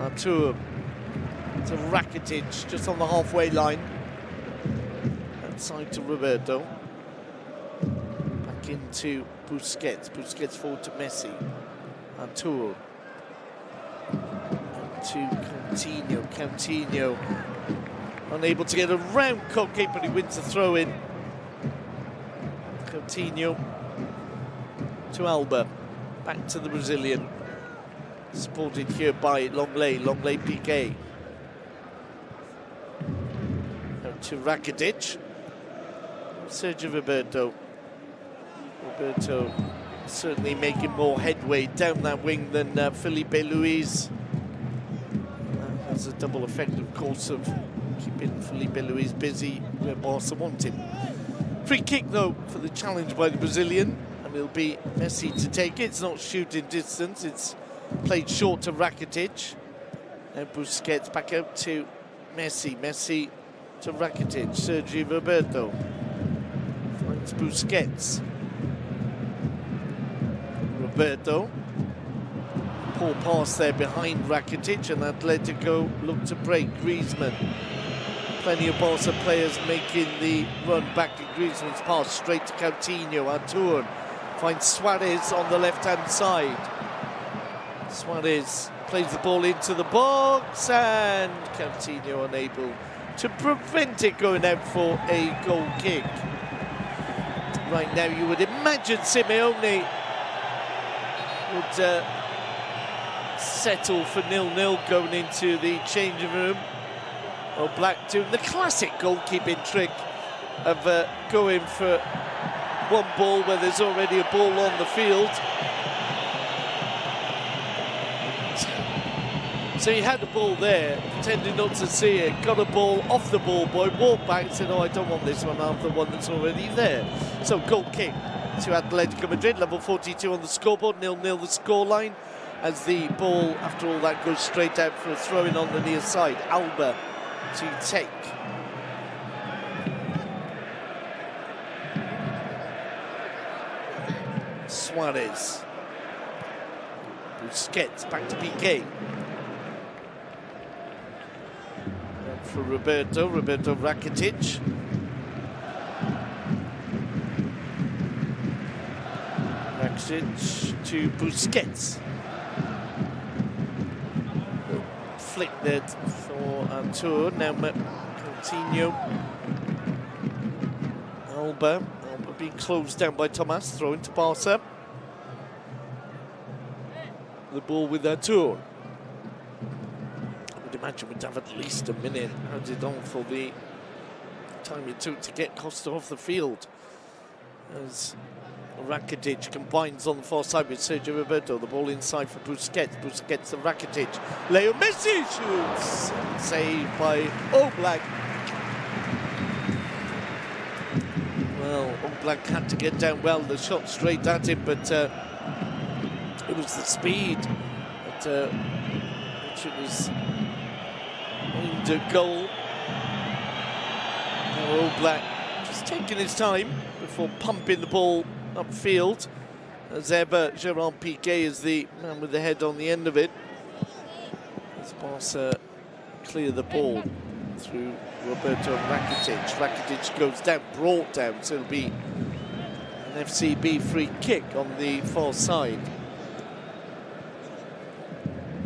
Artur to Rakitic, just on the halfway line. Outside to Roberto. Back into Busquets. Busquets forward to Messi. Artur. To Coutinho. Coutinho unable to get around Koke, but he wins the throw in. Coutinho to Alba, back to the Brazilian, supported here by Longley Piqué. Now to Rakitic, Sergio Roberto. Roberto certainly making more headway down that wing than Felipe Luis. That has a double effect, of course, of keeping Felipe Luis busy where Barca want him. Free kick, though, for the challenge by the Brazilian. And it'll be Messi to take it. It's not shooting distance. It's played short to Rakitic. Now Busquets back out to Messi. Messi to Rakitic. Sergi Roberto finds Busquets. Roberto. Poor pass there behind Rakitic, and Atlético look to break. Griezmann. Plenty of Barca players making the run back at Griezmann's pass straight to Coutinho. Artur finds Suarez on the left-hand side. Suarez plays the ball into the box, and Coutinho unable to prevent it going out for a goal kick. Right now, you would imagine Simeone would settle for 0-0 going into the changing room. Black doing the classic goalkeeping trick of going for one ball where there's already a ball on the field. So he had the ball there, pretending not to see it, got a ball off the ball boy, walked back and said, oh, I don't want this one, I have the one that's already there. So goal kick to Atlético Madrid, level 42 on the scoreboard, 0-0 the scoreline, as the ball, after all that, goes straight out for a throw-in on the near side. Alba to take. Suarez. Busquets, back to Piqué. And for Roberto Rakitic. Rakitic to Busquets. Flicked it for Artur. Now Coutinho. Alba being closed down by Thomas. Throw into Barca. The ball with Artur. I would imagine we'd have at least a minute added on for the time it took to get Costa off the field. As Rakitic combines on the far side with Sergio Roberto. The ball inside for Busquets. Busquets to Rakitic. Leo Messi shoots. Saved by Oblak. Well, Oblak had to get down well. The shot straight at him, but it was the speed that which it was aimed at goal. Now Oblak just taking his time before pumping the ball upfield. As ever, Gerard Piqué is the man with the head on the end of it. As Barca clear the ball through Roberto and Rakitic. Rakitic goes down, brought down, so it'll be an FCB free kick on the far side.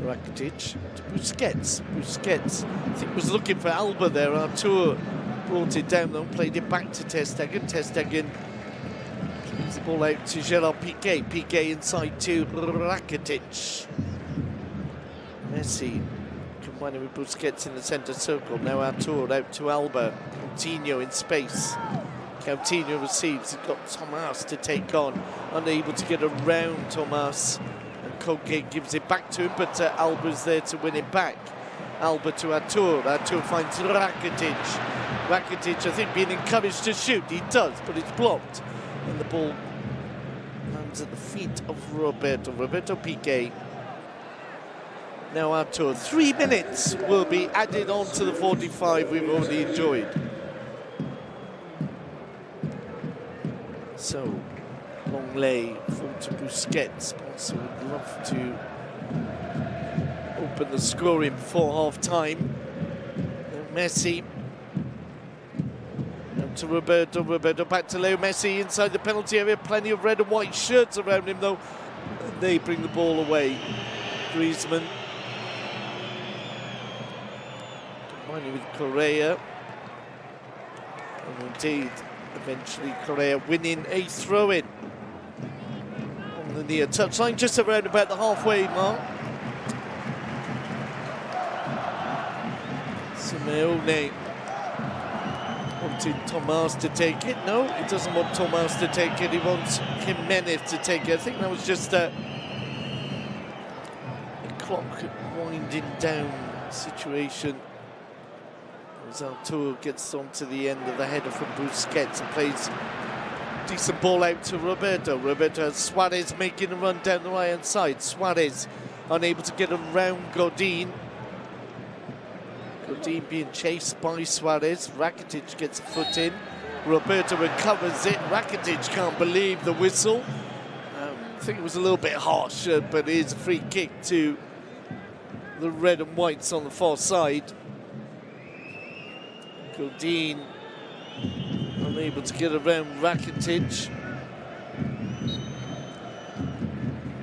Rakitic to Busquets. Busquets, I think, was looking for Alba there. Artur brought it down, though, played it back to Ter Stegen. Ter Stegen plays the ball out to Gerard Piqué. Piqué inside to Rakitic. Messi combining with Busquets in the centre circle. Now Artur out to Alba. Coutinho in space. Coutinho receives. He's got Thomas to take on. Unable to get around Thomas. And Koke gives it back to him, but Alba's there to win it back. Alba to Artur. Artur finds Rakitic. Rakitic, I think, being encouraged to shoot. He does, but it's blocked. And the ball lands at the feet of Roberto Piqué. Now Artur. 3 minutes will be added on to the 45 we've already enjoyed. So, long lay for to Busquets. Barca would love to open the scoring before half-time. Messi. Up to Roberto. Roberto back to Leo Messi inside the penalty area. Plenty of red and white shirts around him, though. And they bring the ball away. Griezmann. Combining with Correa. And indeed, eventually Correa winning a throw-in on the near touchline, just around about the halfway mark. Simeone wanting Thomas to take it. No, he doesn't want Thomas to take it. He wants Jimenez to take it. I think that was just a clock winding down situation. As Artur gets onto the end of the header from Busquets and plays decent ball out to Roberto. Roberto has Suarez making a run down the right-hand side. Suarez unable to get around Godin. Godin being chased by Suarez. Rakitic gets a foot in. Roberto recovers it. Rakitic can't believe the whistle. I think it was a little bit harsh, but it is a free kick to the red and whites on the far side. Godin unable to get around Rakitic.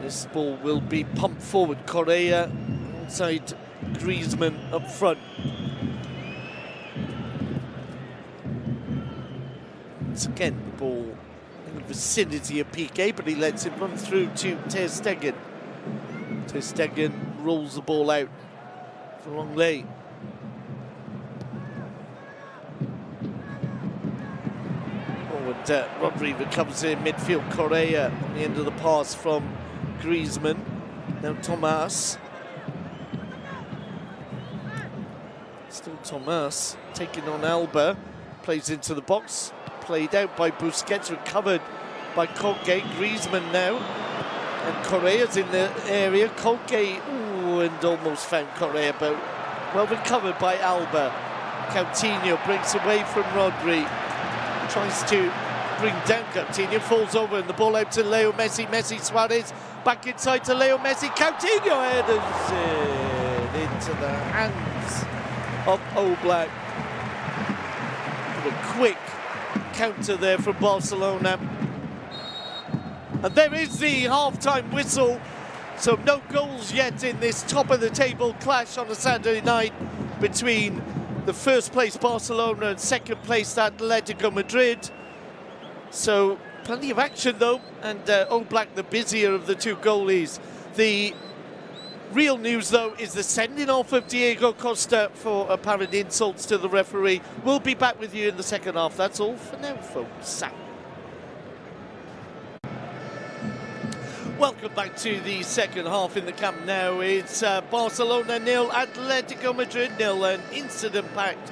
This ball will be pumped forward. Correa inside Griezmann up front. Once again, the ball in the vicinity of Piqué, but he lets it run through to Ter Stegen. Ter Stegen rolls the ball out for Longley. Rodri recovers it in midfield. Correa on the end of the pass from Griezmann. Now Thomas. Still Thomas taking on Alba. Plays into the box. Played out by Busquets. Recovered by Colgate. Griezmann now. And Correa's in the area. Colgate, ooh, and almost found Correa, but well recovered by Alba. Coutinho breaks away from Rodri. Tries to bring down Coutinho, falls over, and the ball out to Leo Messi. Messi, Suarez, back inside to Leo Messi. Coutinho headers it into the hands of Oblak. A quick counter there from Barcelona. And there is the half-time whistle. So no goals yet in this top-of-the-table clash on a Saturday night between the first place Barcelona and second place Atlético Madrid. So plenty of action though, and Oblak the busier of the two goalies. The real news though is the sending off of Diego Costa for apparent insults to the referee. We'll be back with you in the second half. That's all for now, folks. Welcome back to the second half in the Camp Nou. It's Barcelona 0, Atlético Madrid 0, an incident-packed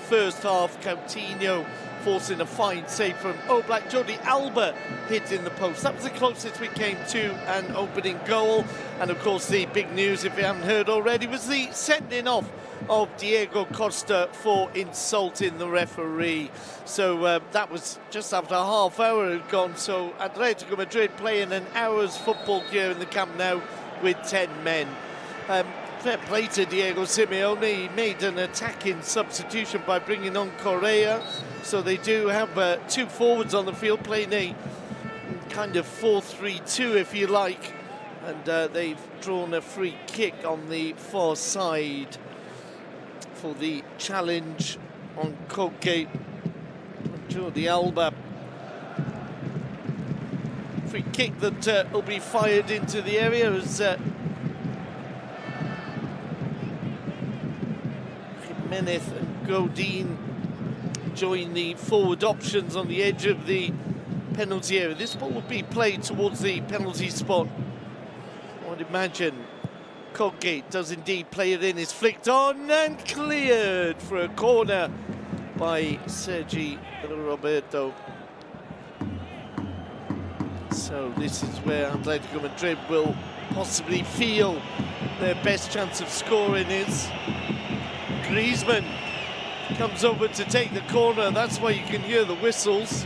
first half. Coutinho forcing a fine save from Oblak. Jordi Alba hitting the post. That was the closest we came to an opening goal. And of course the big news, if you haven't heard already, was the sending off of Diego Costa for insulting the referee. So that was just after a half hour had gone. So Atletico Madrid playing an hour's football here in the Camp Nou with 10 men. Fair play to Diego Simeone. He made an attacking substitution by bringing on Correa. So they do have two forwards on the field playing a kind of 4-3-2 if you like. And they've drawn a free kick on the far side for the challenge on Colgate. Jordi Alba. Free kick that will be fired into the area as Jimenez and Godin join the forward options on the edge of the penalty area. This ball will be played towards the penalty spot. I would imagine Colgate does indeed play it in. It's flicked on and cleared for a corner by Sergi Roberto. So this is where Atletico Madrid will possibly feel their best chance of scoring is. Griezmann comes over to take the corner. That's why you can hear the whistles.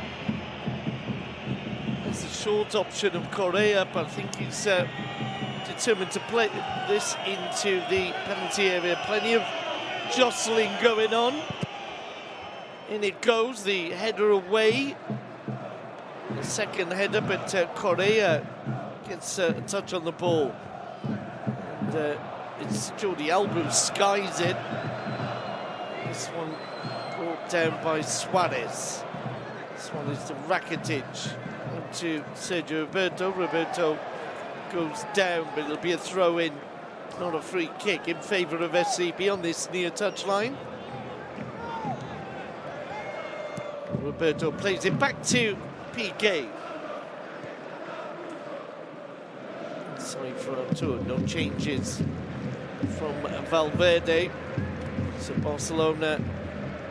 That's a short option of Correa, but I think he's determined to play this into the penalty area. Plenty of jostling going on. In it goes, the header away. The second header, but Correa gets a touch on the ball. And it's Jordi Alba who skies it. This one brought down by Suarez. Suarez to Rakitic. To Sergio Roberto. Roberto goes down, but it'll be a throw-in, not a free kick, in favour of SCB on this near touchline. Roberto plays it back to Piqué. Inside for Artur, no changes from Valverde. So Barcelona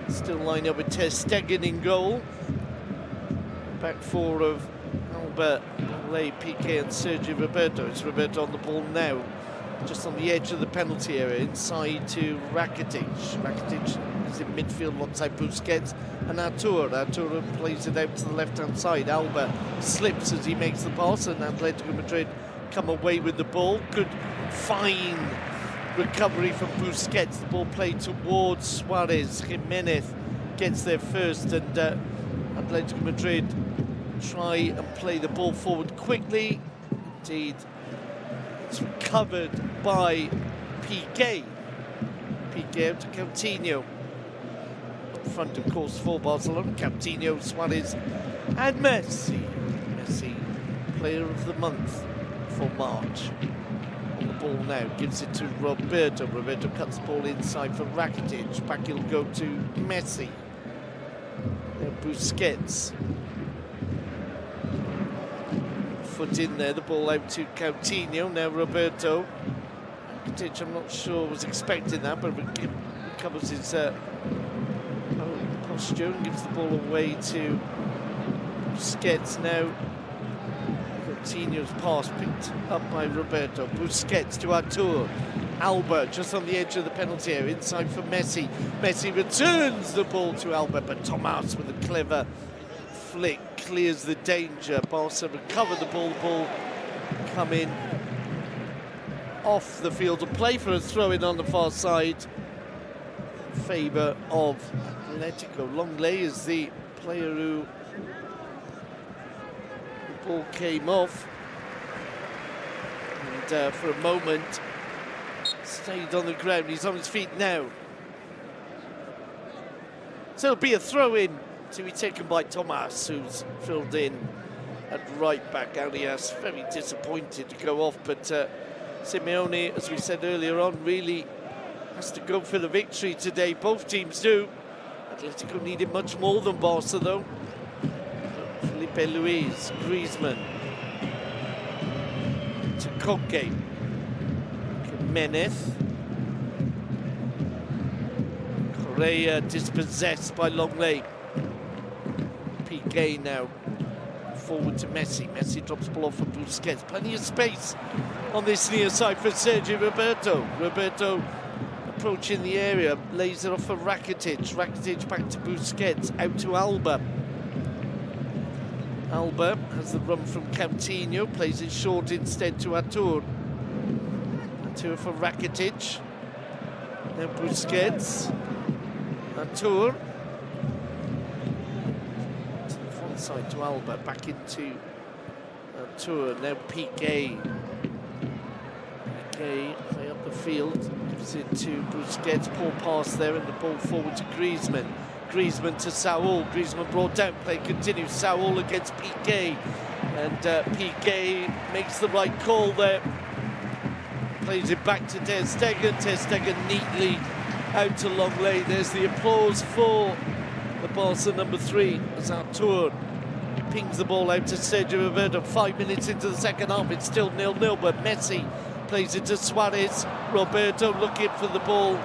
still line up with Ter Stegen in goal. Back four of Alba, Piqué and Sergio Roberto. It's Roberto on the ball now. just on the edge of the penalty area, inside to Rakitic. Rakitic is in midfield alongside Busquets and Artur. Artur plays it out to the left-hand side. Alba slips as he makes the pass, and Atletico Madrid come away with the ball. Good, fine recovery from Busquets. The ball played towards Suarez. Jimenez gets there first, and Atletico Madrid try and play the ball forward quickly. Indeed, it's recovered by Piqué. Piqué out to Coutinho. Up front, of course, for Barcelona. Coutinho, Suarez, and Messi. Messi, player of the month for March. On the ball now, gives it to Roberto. Roberto cuts the ball inside for Rakitic. Back he'll go to Messi. Now Busquets. Foot in there, the ball out to Coutinho. Now Roberto. Rakitic, I'm not sure, was expecting that, but recovers his posture and gives the ball away to Busquets. Now Coutinho's pass picked up by Roberto. Busquets to Artur. Alba just on the edge of the penalty area, inside for Messi. Messi returns the ball to Alba, but Tomas with a clever flick clears the danger. Barca recover the ball coming off the field of play for a throw-in on the far side in favour of Atletico. Longley is the player who the ball came off, and for a moment stayed on the ground. He's on his feet now. So it'll be a throw-in to be taken by Tomas, who's filled in at right back. Arias very disappointed to go off, but Simeone, as we said earlier on, really has to go for the victory today. Both teams do. Atletico needed much more than Barca, though. Felipe Luis, Griezmann, to Koke, Jimenez. Correa dispossessed by Longley. Piqué now forward to Messi. Messi drops the ball off for Busquets. Plenty of space on this near side for Sergio Roberto. Roberto approaching the area, lays it off for Rakitic. Rakitic back to Busquets, out to Alba. Alba has the run from Coutinho, plays it short instead to Artur. Artur for Rakitic. Now Busquets. Artur. To the front side to Alba, back into Artur. Now Piqué. Piqué way up the field, gives it to Busquets. Poor pass there, and the ball forward to Griezmann. Griezmann to Saul. Griezmann brought down, play continues. Saul against Piqué, and Piqué makes the right call there. Plays it back to Ter Stegen. Ter Stegen neatly out to Longley. There's the applause for the Barca number 3 as Artur pings the ball out to Sergio Roberto. 5 minutes into the second half, it's still 0-0, but Messi plays it to Suarez. Roberto looking for the ball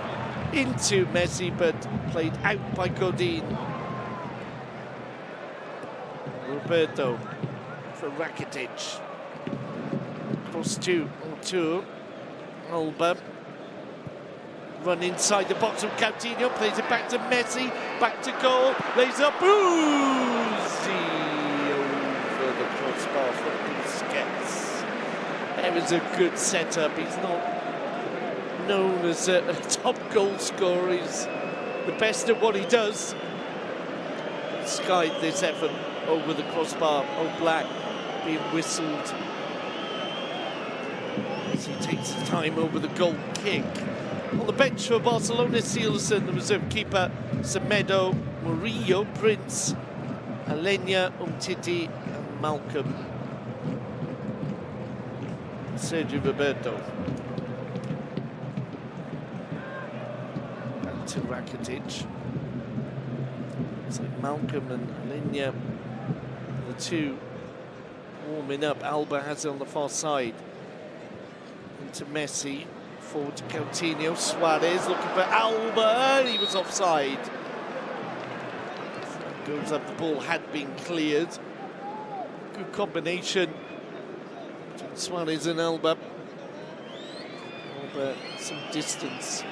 into Messi, but played out by Godin. Roberto for Rakitic. Cross to Artur. Alba. Run inside the box from Coutinho, plays it back to Messi, back to goal, lays up, Uzi over the crossbar for Busquets. That was a good setup. He's not known as a top goal scorer. He's the best at what he does. Skied this effort over the crossbar. Black being whistled as he takes his time over the goal kick. On the bench for Barcelona, Sealson, the reserve keeper, Semedo, Murillo, Prince, Alenya, Umtiti, and Malcolm. Sergio Roberto. Back to Rakitic. So Malcolm and Alenya, the two warming up. Alba has it on the far side. Into Messi. Forward to Coutinho. Suarez looking for Alba. He was offside. Goes up, the ball had been cleared. Good combination between Suarez and Alba. Alba some distance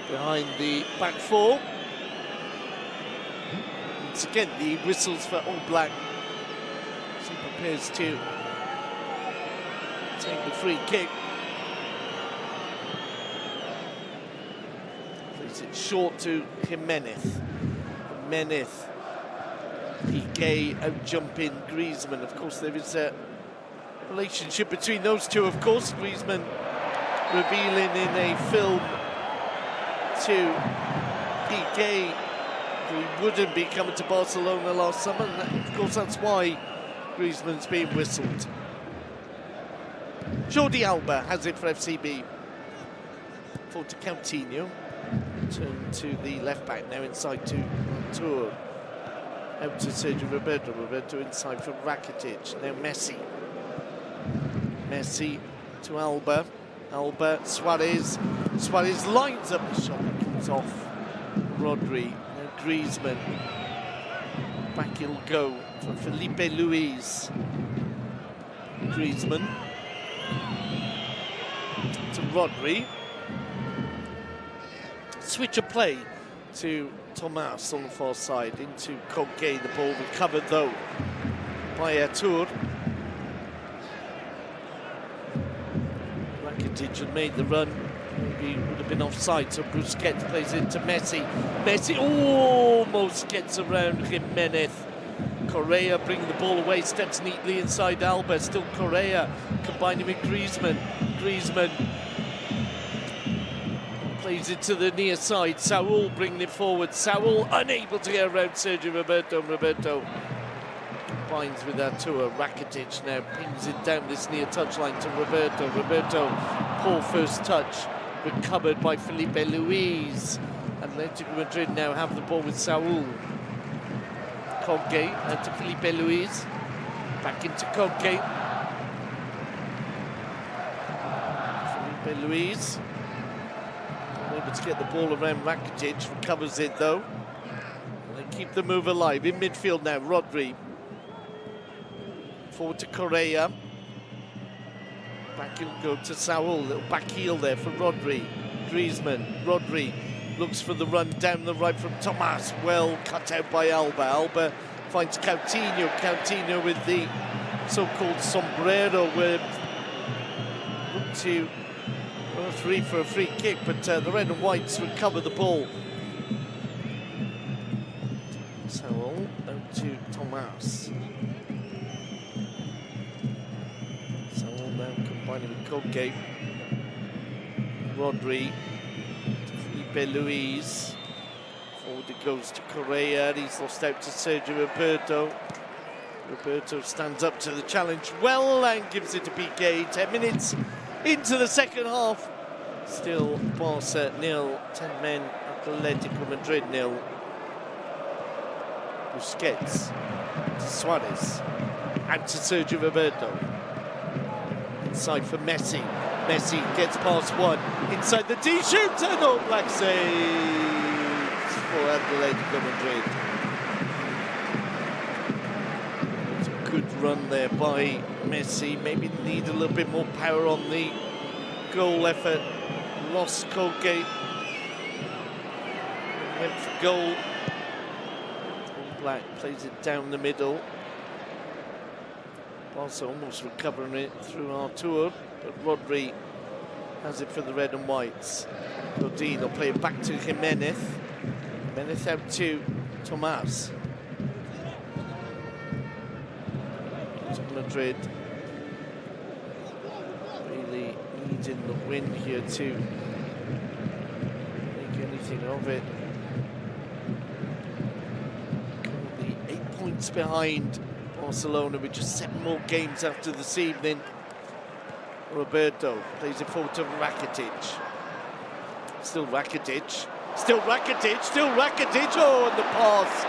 behind the back four. Once again, the whistles for All Black. He prepares to take the free kick. Plays it short to Jimenez. Jimenez. Piqué out jumping Griezmann. Of course, there is a relationship between those two, of course. Griezmann revealing in a film to Piqué who wouldn't be coming to Barcelona last summer, and of course that's why Griezmann's being whistled. Jordi Alba has it for FCB. Forward to Coutinho. Turn to the left back now, inside to Tour. Out to Sergio Roberto. Roberto inside for Rakitic. Now Messi. Messi to Alba. Alba, Suarez. Suarez lines up the shot and comes off. Rodri. Now Griezmann. Back he'll go for Felipe Luis. Griezmann. To Rodri. Switch of play to Thomas on the far side, into Koke. The ball recovered though by Tour. Rakitic had made the run, maybe would have been offside, so Busquets plays into Messi. Messi almost gets around Jimenez. Correa bringing the ball away, steps neatly inside Alba, still Correa combining with Griezmann. Griezmann plays it to the near side. Saul bringing it forward. Saul unable to get around Sergio Roberto. Roberto combines with Artur. Rakitic now pings it down this near touchline to Roberto. Roberto, poor first touch, recovered by Felipe Luis. Atlético Madrid now have the ball with Saul. Koke and to Felipe Luis. Back into Koke. Felipe Luis. Able to get the ball around Rakitic, recovers it though. They keep the move alive. In midfield now, Rodri. Forward to Correa. Back he'll go to Saul, little back heel there for Rodri. Griezmann, Rodri looks for the run down the right from Thomas. Well cut out by Alba. Alba finds Coutinho. Coutinho with the so-called sombrero, with look to referee for a free kick, but the red and whites recover the ball. Saul out to Thomas. Saul now combining with Koke. Rodri to Felipe Luis. Forward it goes to Correa. He's lost out to Sergio Roberto. Roberto stands up to the challenge well and gives it to Piqué. 10 minutes into the second half. Still Barca 0, 10 men, Atlético Madrid 0. Busquets to Suarez. Out to Sergio Roberto. Inside for Messi. Messi gets past one. Inside the D, shoots, and All Black saves for Atlético Madrid. It's a good run there by Messi. Maybe need a little bit more power on the goal effort. Lost Koke. Went for goal. All Black plays it down the middle. Barca almost recovering it through Artur, but Rodri has it for the red and whites. Godin will play it back to Jimenez. Jimenez out to Thomas. To Madrid. Really needing the win here to make anything of it. Currently 8 points behind Barcelona with just 7 more games after this evening. Roberto plays it forward to Rakitic. Still Rakitic. Still Rakitic. Still Rakitic. Oh, and the pass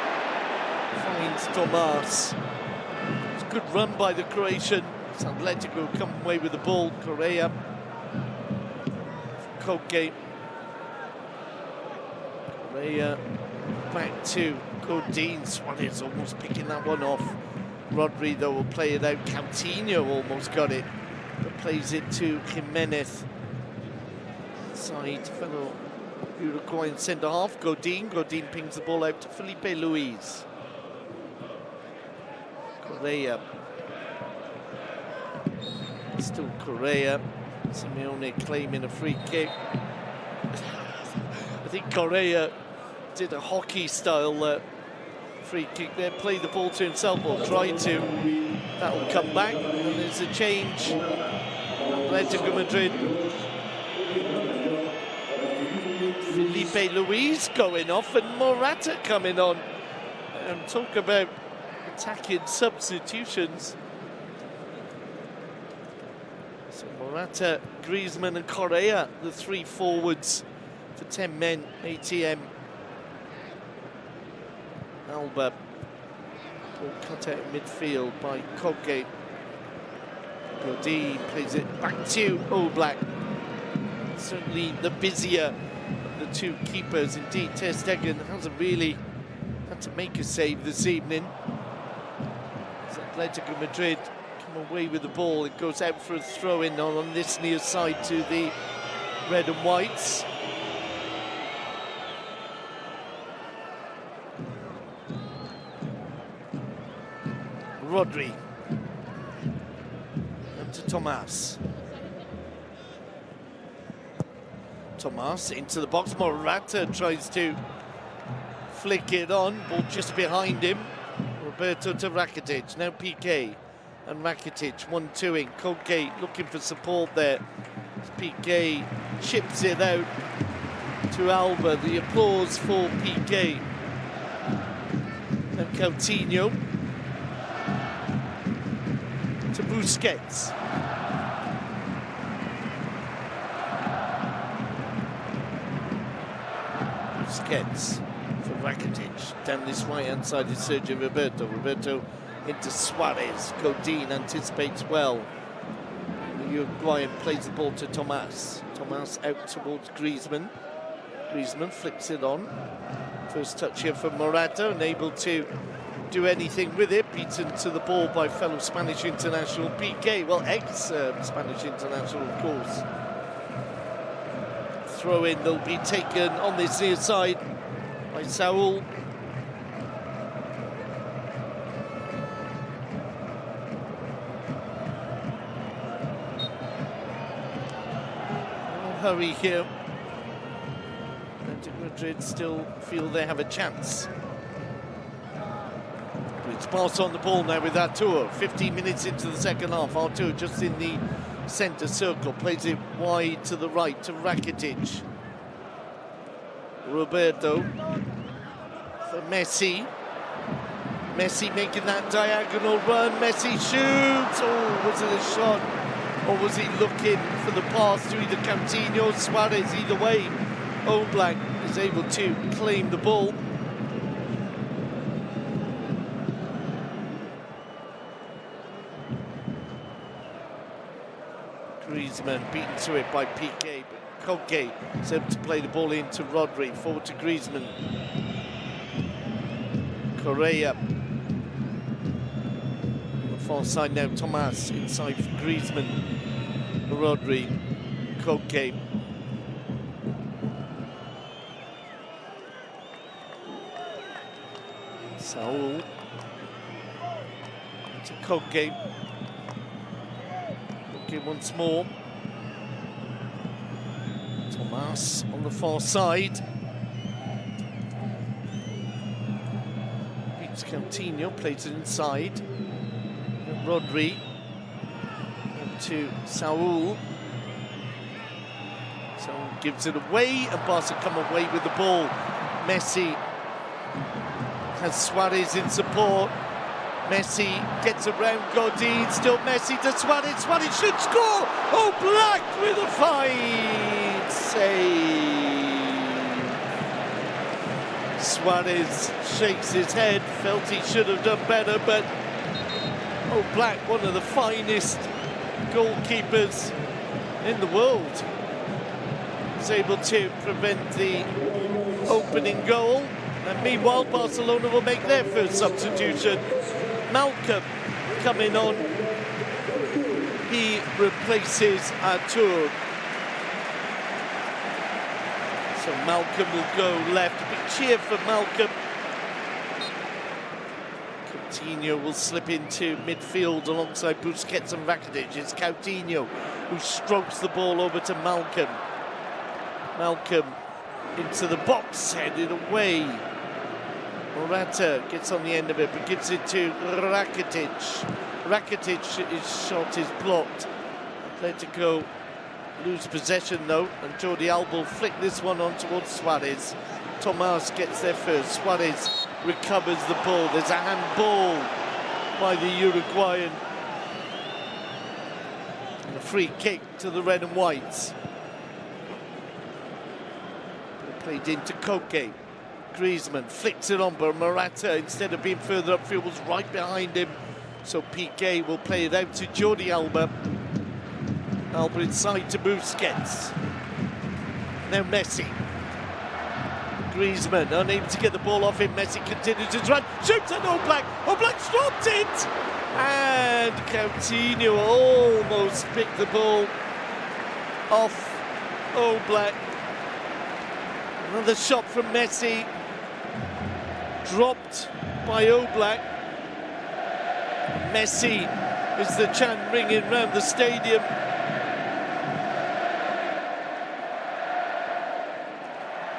finds Thomas. It's a good run by the Croatian. Atlético come away with the ball. Correa. Koke. Correa back to Godin. Suarez almost picking that one off. Rodri, though, will play it out. Coutinho almost got it, but plays it to Jimenez. inside fellow Uruguayan centre-half, Godin. Godin pings the ball out to Felipe Luis. Correa. Still Correa. Simeone claiming a free kick. I think Correa did a hockey-style free kick there, played the ball to himself, or tried to. That will come back, and there's a change. Atlético Madrid. Felipe Luis going off, and Morata coming on. And talk about attacking substitutions. So Morata, Griezmann and Correa, the three forwards for 10 men, ATM. Alba, ball cut out in midfield by Koke. Godin plays it back to Oblak. Certainly the busier of the two keepers. Indeed, Ter Stegen hasn't really had to make a save this evening. As Atletico Madrid come away with the ball, it goes out for a throw-in on this near side to the red and whites. Rodri. And to Tomas. Tomas into the box. Morata tries to flick it on. Ball just behind him. Roberto to Rakitic. Now Piqué and Rakitic 1-2-ing. Koke looking for support there. Piqué chips it out to Alba. The applause for Piqué. And Coutinho to Busquets. Busquets for Rakitic. Down this right-hand side is Sergio Roberto. Roberto into Suarez. Godin anticipates well. The Uruguayan plays the ball to Tomas. Tomas out towards Griezmann. Griezmann flicks it on. First touch here from Morata, unable to do anything with it. Beaten to the ball by fellow Spanish international Piqué. Well, ex-Spanish international, of course. Throw in, they'll be taken on this near side by Saul. No hurry here. Atlético Madrid still feel they have a chance. It's Barça on the ball now with Artur. 15 minutes into the second half. Artur just in the centre circle. Plays it wide to the right to Rakitic. Roberto for Messi. Messi making that diagonal run. Messi shoots. Oh, was it a shot? Or was he looking for the pass to either Coutinho, Suarez? Either way, Oblak is able to claim the ball. Griezmann beaten to it by Piqué, but Koke is able to play the ball into Rodri, forward to Griezmann. Correa. On the far side now, Tomas inside for Griezmann. Rodri, Koke. Saul to Koke. Once more. Tomas on the far side. Beats Coutinho, plays it inside. And Rodri. And to Saul. Saul gives it away, and Barca come away with the ball. Messi has Suarez in support. Messi gets around Godin, still Messi to Suarez. Suarez should score! Oh, Black with a fine save. Suarez shakes his head, felt he should have done better, but oh, Black, one of the finest goalkeepers in the world, is able to prevent the opening goal. And meanwhile, Barcelona will make their first substitution. Malcolm coming on. He replaces Artur. So Malcolm will go left. A big cheer for Malcolm. Coutinho will slip into midfield alongside Busquets and Rakitic. It's Coutinho who strokes the ball over to Malcolm. Malcolm into the box, headed away. Morata gets on the end of it, but gives it to Rakitic. His shot is blocked. Atlético lose possession though, and Jordi Alba will flick this one on towards Suarez. Tomas gets there first. Suarez recovers the ball. There's a handball by the Uruguayan. And a free kick to the red and whites. Played into Koke. Griezmann flicks it on, but Morata, instead of being further upfield, was right behind him. So Piqué will play it out to Jordi Alba. Alba inside to Busquets. Now Messi. Griezmann unable to get the ball off him. Messi continues his run. Shoots at Oblak. Oblak's dropped it! And Coutinho almost picked the ball off Oblak. Another shot from Messi. Dropped by Oblak. Messi is the chant ringing round the stadium.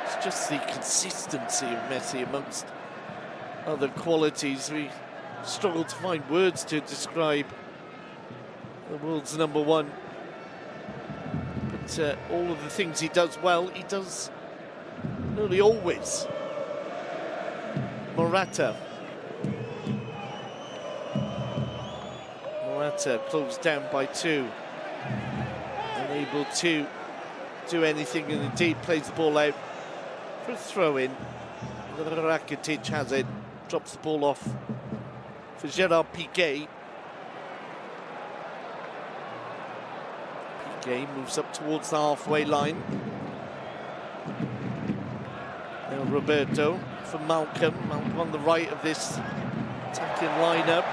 It's just the consistency of Messi amongst other qualities. We struggle to find words to describe the world's #1. But all of the things he does well, he does nearly always. Morata closed down by 2. Unable to do anything, and indeed plays the ball out for a throw-in. Rakitic has it, drops the ball off for Gerard Piqué. Piqué moves up towards the halfway line. Now Roberto for Malcolm. Malcolm on the right of this attacking lineup.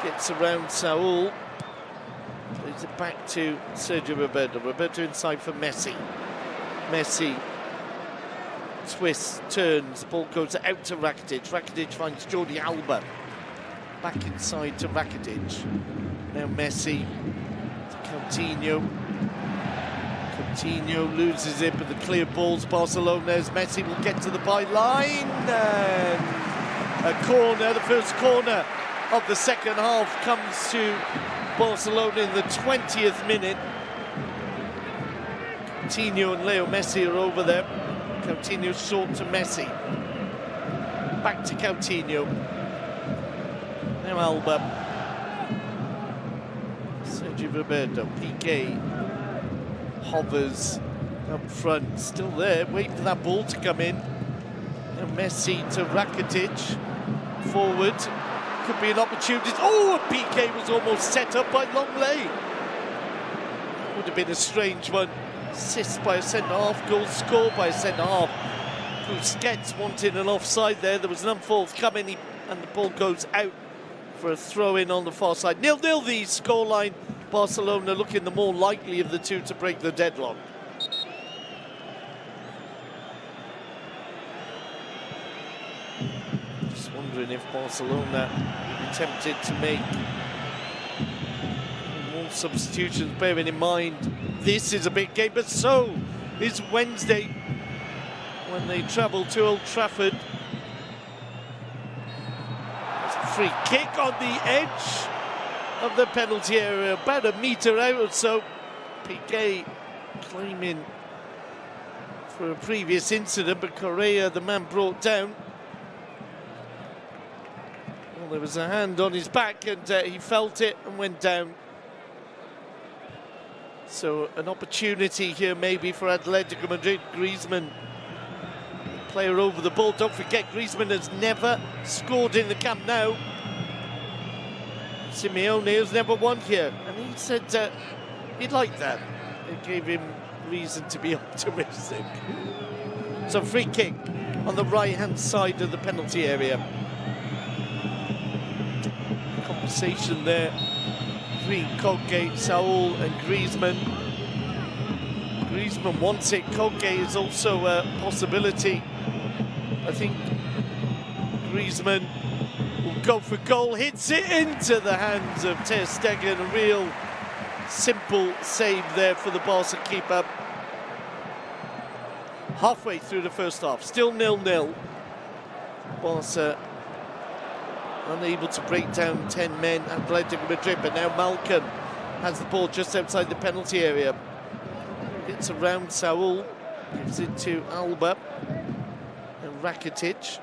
Gets around Saul. Plays it back to Sergio Roberto. Roberto inside for Messi. Messi twists, turns, the ball goes out to Rakitic. Rakitic finds Jordi Alba. Back inside to Rakitic. Now Messi to Coutinho. Coutinho loses it, but the clear ball's Barcelona's. Messi will get to the byline, and a corner, the first corner of the second half comes to Barcelona in the 20th minute. Coutinho and Leo Messi are over there. Coutinho short to Messi. Back to Coutinho. Now Alba. Sergio Roberto. Piqué hovers up front, still there, waiting for that ball to come in. Now Messi to Rakitic. Forward. Could be an opportunity. Oh, and Piqué was almost set up by Longley. Would have been a strange one. Assist by a centre-half, goal scored by a centre-half. Busquets wanted an offside there. There was none forthcoming, and the ball goes out for a throw-in on the far side. 0-0 the scoreline. Barcelona looking the more likely of the two to break the deadlock. Just wondering if Barcelona will be tempted to make more substitutions, bearing in mind this is a big game, but so is Wednesday when they travel to Old Trafford. It's a free kick on the edge of the penalty area, about a metre out or so. Piqué claiming for a previous incident, but Correa, the man brought down. Well, there was a hand on his back, and he felt it and went down. So an opportunity here maybe for Atlético Madrid. Griezmann, player over the ball. Don't forget, Griezmann has never scored in the Camp Nou. Simeone has never won here, and he said he'd like that. It gave him reason to be optimistic. So free kick on the right-hand side of the penalty area. Conversation there between Koke, Saul and Griezmann. Griezmann wants it. Koke is also a possibility. I think Griezmann will go for goal, hits it into the hands of Ter Stegen. A real simple save there for the Barca keeper. Halfway through the first half, still 0-0. Barca unable to break down 10 men, Atlético Madrid, but now Malcolm has the ball just outside the penalty area. It's around Saul, gives it to Alba and Rakitic.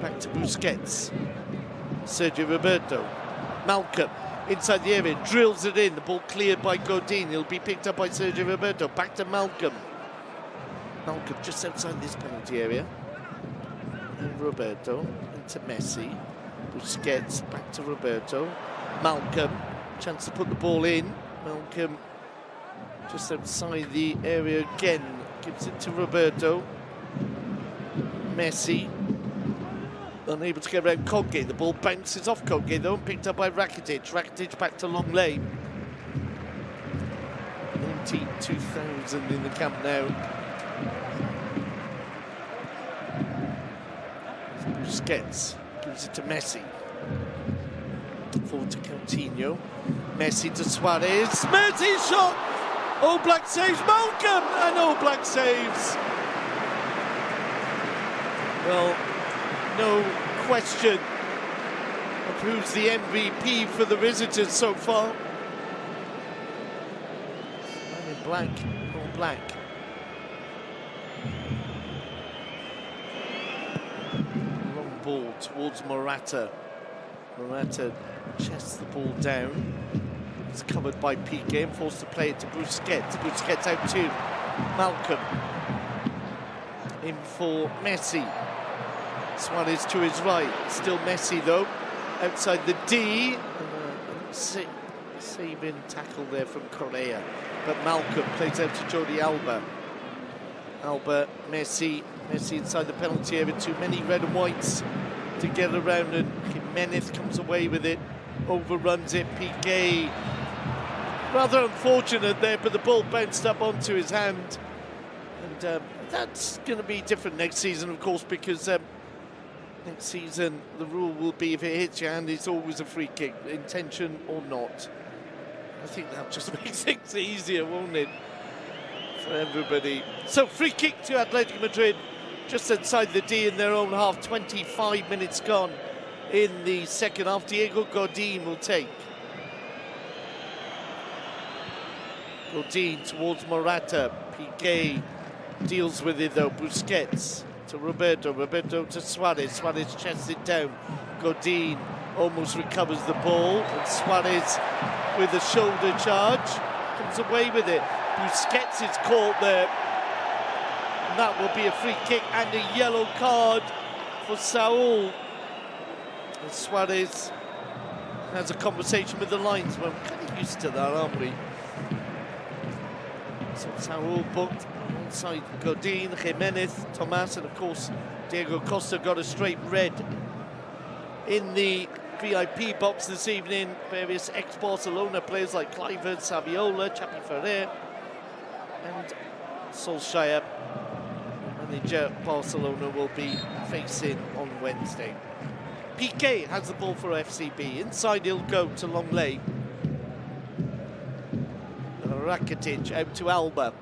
Back to Busquets. Sergio Roberto. Malcolm inside the area, drills it in. The ball cleared by Godin. He'll be picked up by Sergio Roberto. Back to Malcolm. Malcolm just outside this penalty area. And Roberto into Messi. Busquets back to Roberto. Malcolm, chance to put the ball in. Malcolm just outside the area again. Gives it to Roberto. Messi. Unable to get around Koke. The ball bounces off Koke though and picked up by Rakitic. Rakitic back to long lane. 92,000 in the Camp Nou. Busquets gives it to Messi. Forward to Coutinho. Messi to Suarez. Messi shot! All Black saves Malcolm! And All Black saves. Well, no question of who's the MVP for the visitors so far. Man in black, all black. Long ball towards Morata. Morata chests the ball down. It's covered by Piqué and forced to play it to Busquets. Busquets out to Malcolm. In for Messi. Suarez to his right. Still Messi though. Outside the D. Saving tackle there from Correa. But Malcolm plays out to Jordi Alba. Alba, Messi. Messi inside the penalty area. Too many red and whites to get around, and Jimenez comes away with it. Overruns it. Piqué. Rather unfortunate there, but the ball bounced up onto his hand. And that's going to be different next season, of course, because next season the rule will be if it hits your hand, it's always a free kick, intention or not. I think that just makes things easier, won't it, for everybody? So free kick to Atlético Madrid, just outside the D in their own half. 25 minutes gone in the second half. Diego Godin will take. Godin towards Morata. Piqué deals with it though. Busquets to Roberto. Roberto to Suarez. Suarez chests it down. Godin almost recovers the ball. And Suarez with a shoulder charge comes away with it. Busquets is caught there. And that will be a free kick and a yellow card for Saul. And Suarez has a conversation with the linesman. We're kind of used to that, aren't we? So Saul booked alongside Godin, Jimenez, Tomas, and of course Diego Costa got a straight red. In the VIP box this evening, various ex-Barcelona players like Kluivert, Saviola, Chapi Ferrer, and Solskjaer. Manager Barcelona will be facing on Wednesday. Piqué has the ball for FCB. Inside he'll go to long lane. Rakitic out to Alba.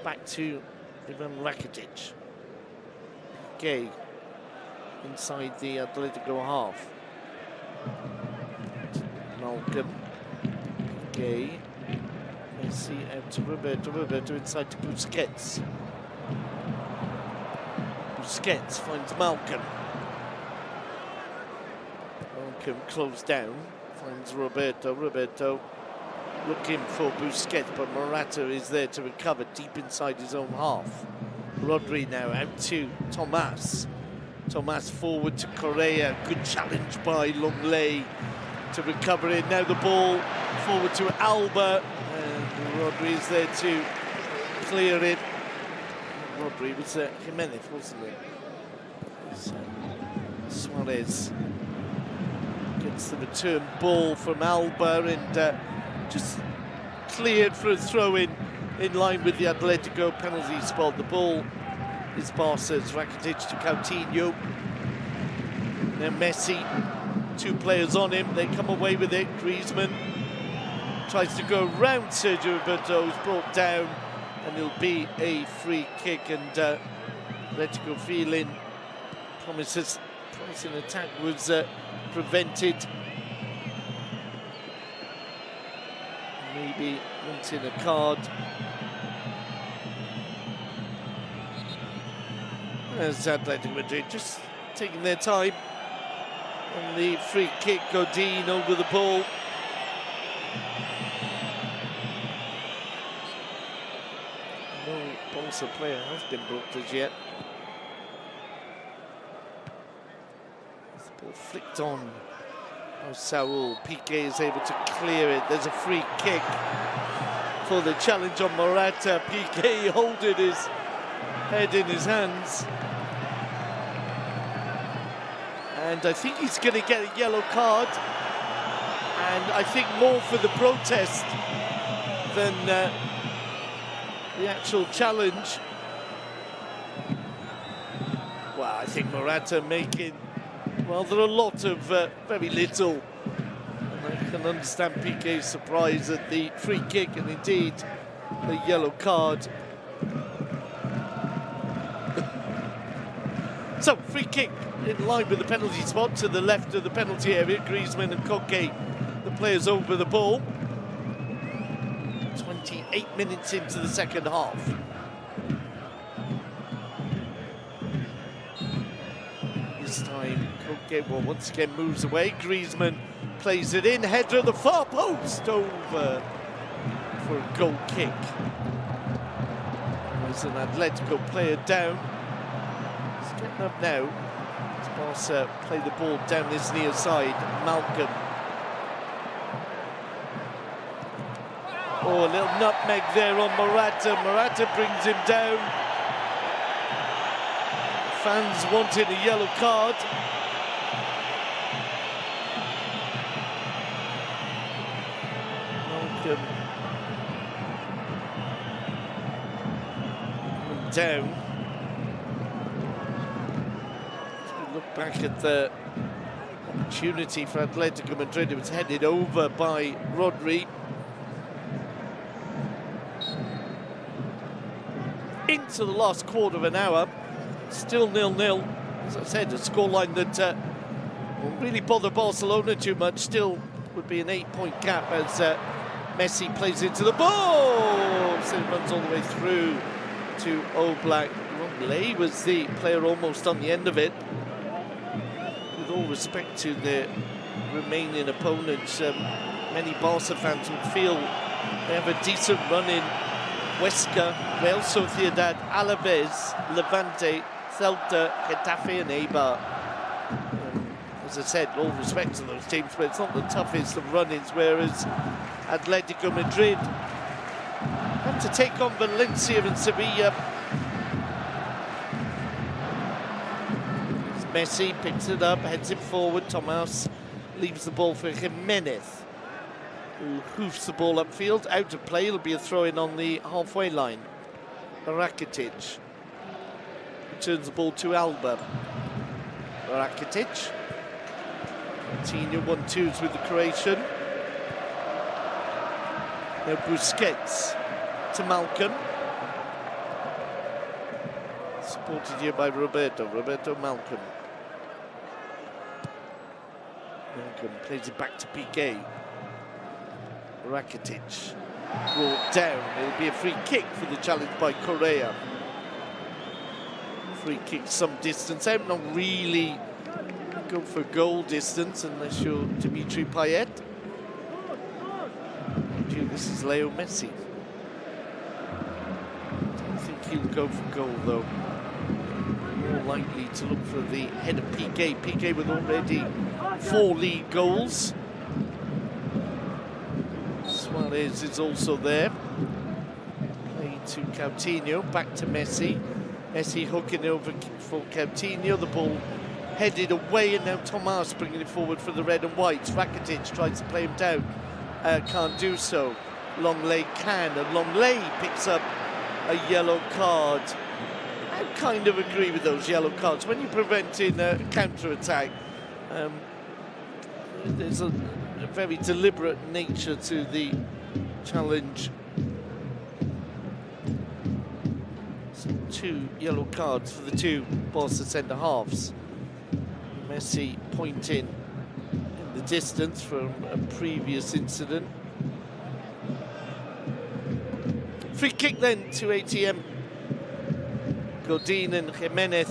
Back to Ivan Rakitic. Piqué inside the Atlético half. Malcolm. Piqué. Messi out to Roberto. Roberto inside to Busquets. Busquets finds Malcolm. Malcolm closed down. Finds Roberto. Roberto looking for Busquets, but Morata is there to recover deep inside his own half. Rodri now out to Tomas. Tomas forward to Correa. Good challenge by Longley to recover it. Now the ball forward to Alba. And Rodri is there to clear it. Rodri was Jimenez, wasn't it? So, Suarez gets the return ball from Alba, and just cleared for a throw-in line with the Atlético penalty spot. The ball is Barca's. Rakitic to Coutinho. Now Messi, 2 players on him, they come away with it. Griezmann tries to go around Sergio Roberto, who's brought down, and it'll be a free kick. And Atlético feeling promising attack was prevented. Maybe wanting a card. As Atlético Madrid just taking their time on the free kick. Godin over the ball. No Barca player has been booked as yet. The ball flicked on. Oh, Saul. Piqué is able to clear it. There's a free kick for the challenge on Morata. Piqué holding his head in his hands. And I think he's going to get a yellow card. And I think more for the protest than the actual challenge. Well, I think Morata making, well, there are a lot of very little. And I can understand Piqué's surprise at the free kick and indeed the yellow card. So, free kick in line with the penalty spot to the left of the penalty area. Griezmann and Koke, the players over the ball. 28 minutes into the second half. This time, Koke once again moves away. Griezmann plays it in. Header at the far post over for a goal kick. There's an Atlético player down. Getting up now. Barca play the ball down this near side. Malcolm. Oh, a little nutmeg there on Morata. Morata brings him down. Fans wanted a yellow card. Malcolm down. Look back at the opportunity for Atlético Madrid. It was headed over by Rodri. Into the last quarter of an hour, still 0-0. As I said, a scoreline that won't really bother Barcelona too much. Still would be an 8-point gap as Messi plays into the ball. So it runs all the way through to Oblak. Rongley was the player almost on the end of it. With all respect to the remaining opponents, many Barca fans would feel they have a decent run in Huesca, Real Sociedad, Alaves, Levante, Celta, Getafe and Eibar. As I said, all respect to those teams, but it's not the toughest of run-ins, whereas Atlético Madrid have to take on Valencia and Sevilla. Messi picks it up, heads it forward. Tomas leaves the ball for Jimenez, who hoofs the ball upfield. Out of play, it'll be a throw-in on the halfway line. Rakitic returns the ball to Alba. Rakitic. Coutinho 1-2s with the Croatian. Now Busquets to Malcolm. Supported here by Roberto Malcolm. Malcolm plays it back to Piqué. Rakitic brought down. It'll be a free kick for the challenge by Correa. Free kick some distance out, not really go for goal distance unless you're Dimitri Payet. This is Leo Messi. I don't think he'll go for goal though. More likely to look for the head of Piqué. Piqué with already 4 league goals. Suarez is also there. Play to Coutinho, back to Messi. Messi hooking over for Coutinho. The ball headed away, and now Tomas bringing it forward for the red and whites. Rakitic tries to play him down. Can't do so. Longley can, and Longley picks up a yellow card. I kind of agree with those yellow cards. When you're preventing a counter-attack, there's a very deliberate nature to the challenge. So 2 yellow cards for the 2 Barca centre-halves. Messi pointing in the distance from a previous incident. Free kick then to ATM. Godin and Jimenez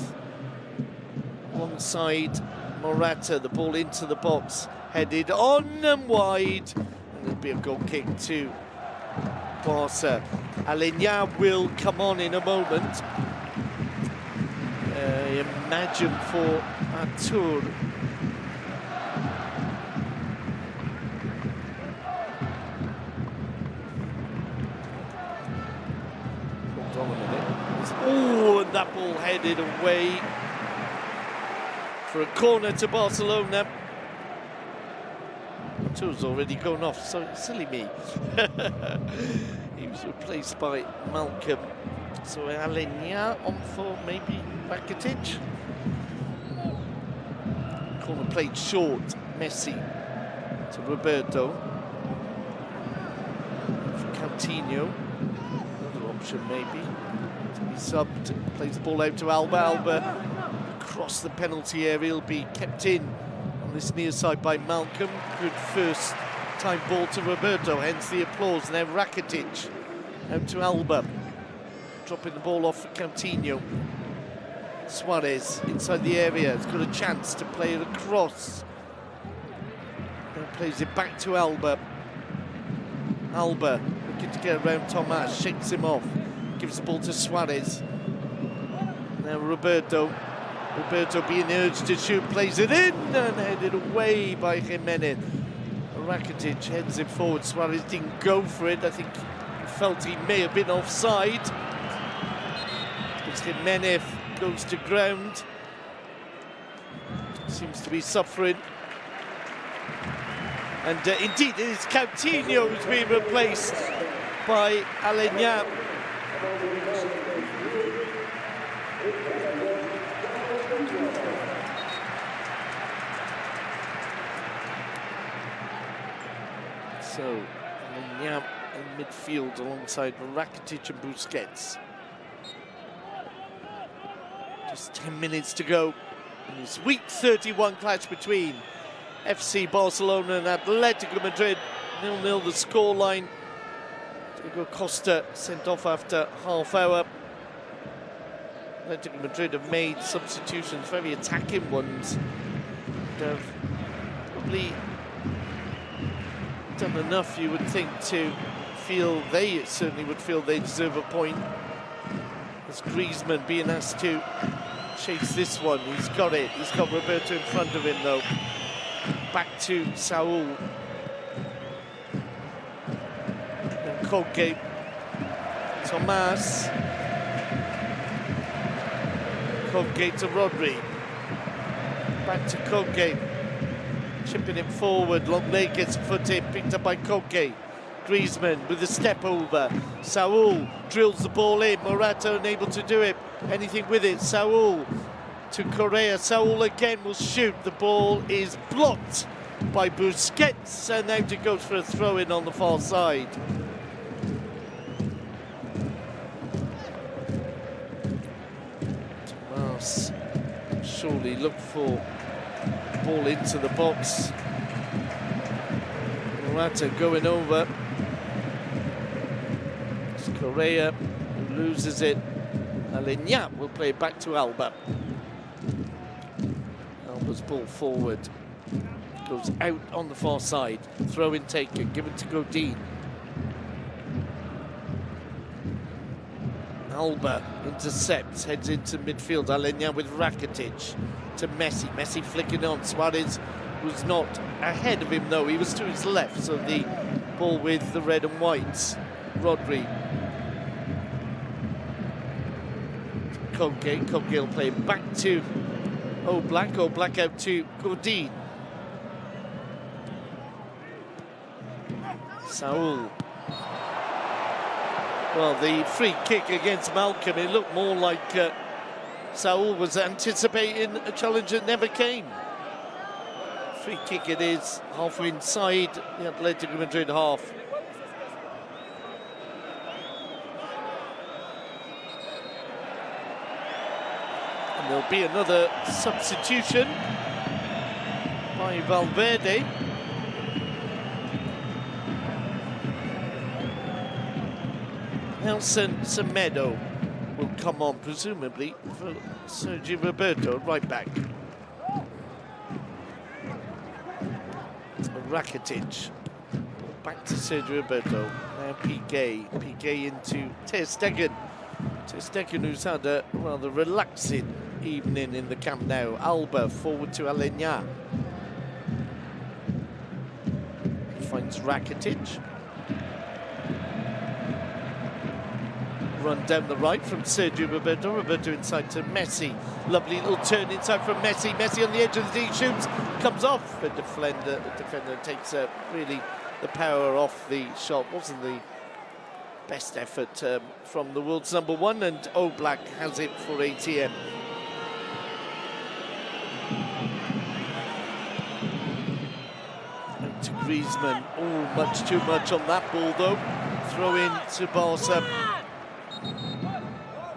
alongside Morata. The ball into the box, headed on and wide. And there'll be a goal kick to Barca. Alenya will come on in a moment. Imagine for Artur. Hold on a minute. Oh, and that ball headed away for a corner to Barcelona. Artur's already gone off, so silly me. He was replaced by Malcolm. So Alenya on for maybe Rakitic. Corner played short. Messi to Roberto. For Coutinho. Another option maybe. To be subbed. Plays the ball out to Alba. Alba across the penalty area. He'll be kept in on this near side by Malcolm. Good first time ball to Roberto, hence the applause. Now Rakitic out to Alba. Dropping the ball off for Coutinho. Suarez inside the area, has got a chance to play it across. Now plays it back to Alba. Alba looking to get around Tomas, shakes him off. Gives the ball to Suarez. Now Roberto. Roberto being urged to shoot, plays it in and headed away by Jimenez. Rakitic heads it forward. Suarez didn't go for it. I think he felt he may have been offside. As Jimenez goes to ground. Seems to be suffering. And indeed, it is Coutinho who's being replaced by Alenya. So, Alenya in midfield alongside Rakitic and Busquets. Just 10 minutes to go in this week 31 clash between FC Barcelona and Atlético Madrid. 0-0 the scoreline. Diego Costa sent off after half hour. Atlético Madrid have made substitutions, very attacking ones. And have probably done enough, you would think, to feel they certainly would feel they deserve a point. As Griezmann being asked to chase this one. He's got it. He's got Roberto in front of him, though. Back to Saul. And Koke. Tomas. Koke to Rodri. Back to Koke. Chipping it forward. Longley gets a foot in. Picked up by Koke. Griezmann with a step over. Saul drills the ball in. Morata unable to do it. Anything with it. Saul to Correa. Saul again will shoot. The ball is blocked by Busquets, and out it goes for a throw-in on the far side. Tomas surely look for the ball into the box. Morata going over. It's Correa who loses it. Alenya will play it back to Alba. Alba's ball forward. Goes out on the far side. Throw-in taken, given to Godin. Alba intercepts, heads into midfield. Alenya with Rakitic to Messi. Messi flicking on. Suarez was not ahead of him, though. He was to his left, so the ball with the red and whites. Rodri. Koke will play back to Oblak out to Godin. Saul Well, the free kick against Malcolm, it looked more like Saul was anticipating a challenge that never came. Free kick it is, halfway inside the Atlético Madrid half. And there'll be another substitution by Valverde. Nelson Semedo will come on, presumably, for Sergio Roberto, right back. Rakitic. Back to Sergio Roberto. Now Piqué. Piqué into Ter Stegen. Ter Stegen, who's had a rather relaxing evening in the Camp Nou. Alba forward to Alenya. He finds Rakitic. Run down the right from Sergio Roberto. Roberto inside to Messi. Lovely little turn inside from Messi. Messi on the edge of the D, shoots, comes off. The defender takes really the power off the shot. Wasn't the best effort from the world's #1, and Oblak has it for ATM. And to Griezmann. Oh, much too much on that ball though. Throw in to Barça.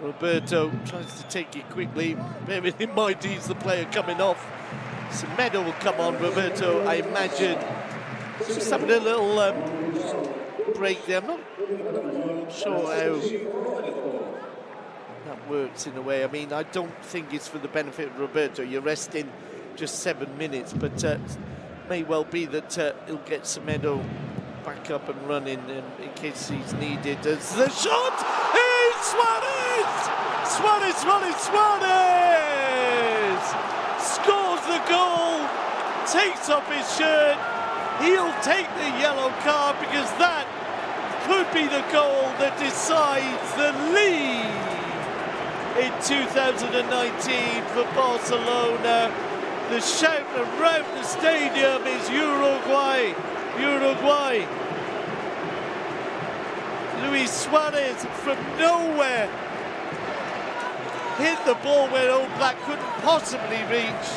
Roberto tries to take it quickly. Maybe it might ease the player coming off. Semedo will come on. Roberto, I imagine, just having a little break there. I'm not sure how that works in a way. I mean, I don't think it's for the benefit of Roberto. You're resting just 7 minutes, but may well be that he'll get Semedo back up and running in case he's needed. As the shot is Suarez! Suarez scores the goal, takes off his shirt. He'll take the yellow card because that could be the goal that decides the league in 2019 for Barcelona. The shout around the stadium is Uruguay. Uruguay. Luis Suarez from nowhere hit the ball where Oblak couldn't possibly reach.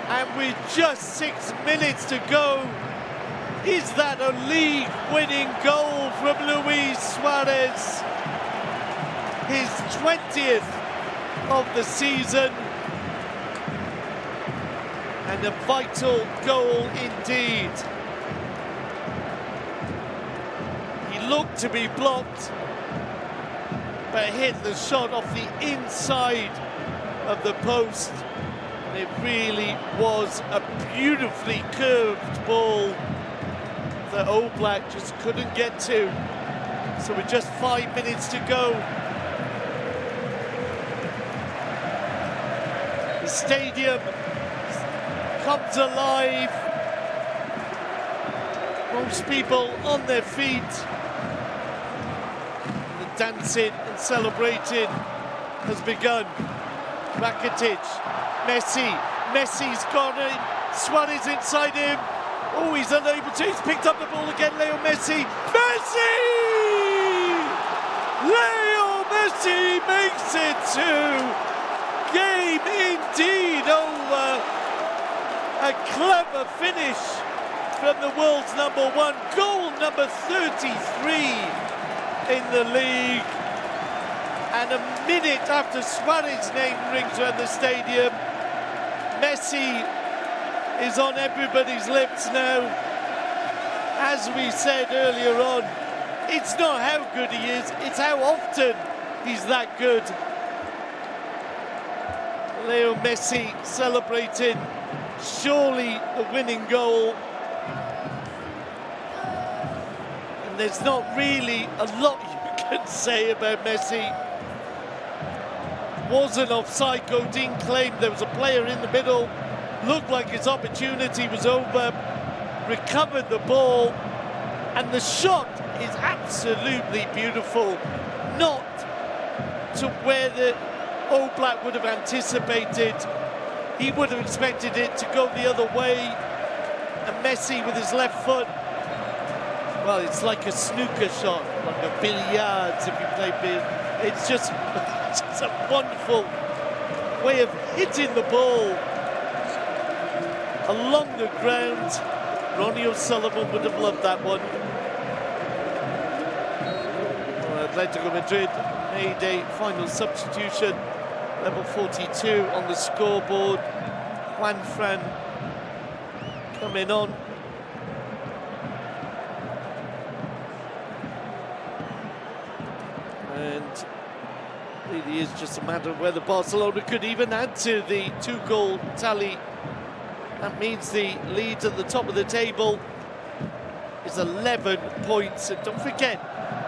And with just 6 minutes to go, is that a league-winning goal from Luis Suarez? His 20th of the season. And a vital goal indeed. He looked to be blocked, but hit the shot off the inside of the post. And it really was a beautifully curved ball that Oblak just couldn't get to. So with just 5 minutes to go, the stadium comes alive. Most people on their feet. The dancing and celebrating has begun. Rakitic, Messi's got it. Suarez inside him. Oh, he's unable to. He's picked up the ball again. Leo Messi. Leo Messi makes it 2. Game indeed over. A clever finish from the world's #1. Goal number 33 in the league. And a minute after Suarez's name rings around the stadium, Messi is on everybody's lips now. As we said earlier on, it's not how good he is, it's how often he's that good. Leo Messi celebrating surely the winning goal. And there's not really a lot you can say about Messi. Wasn't offside. Godin claimed there was a player in the middle. Looked like his opportunity was over. Recovered the ball. And the shot is absolutely beautiful. Not to where the Oblak would have anticipated. He would have expected it to go the other way. And Messi with his left foot Well, it's like a snooker shot, like a billiards if you play billiards. It's just a wonderful way of hitting the ball along the ground. Ronnie O'Sullivan would have loved that one. Well, Atletico Madrid made a final substitution. Level 42 on the scoreboard. Juan Fran coming on. And it really is just a matter of whether Barcelona could even add to the 2-goal tally. That means the lead at the top of the table is 11 points. And don't forget,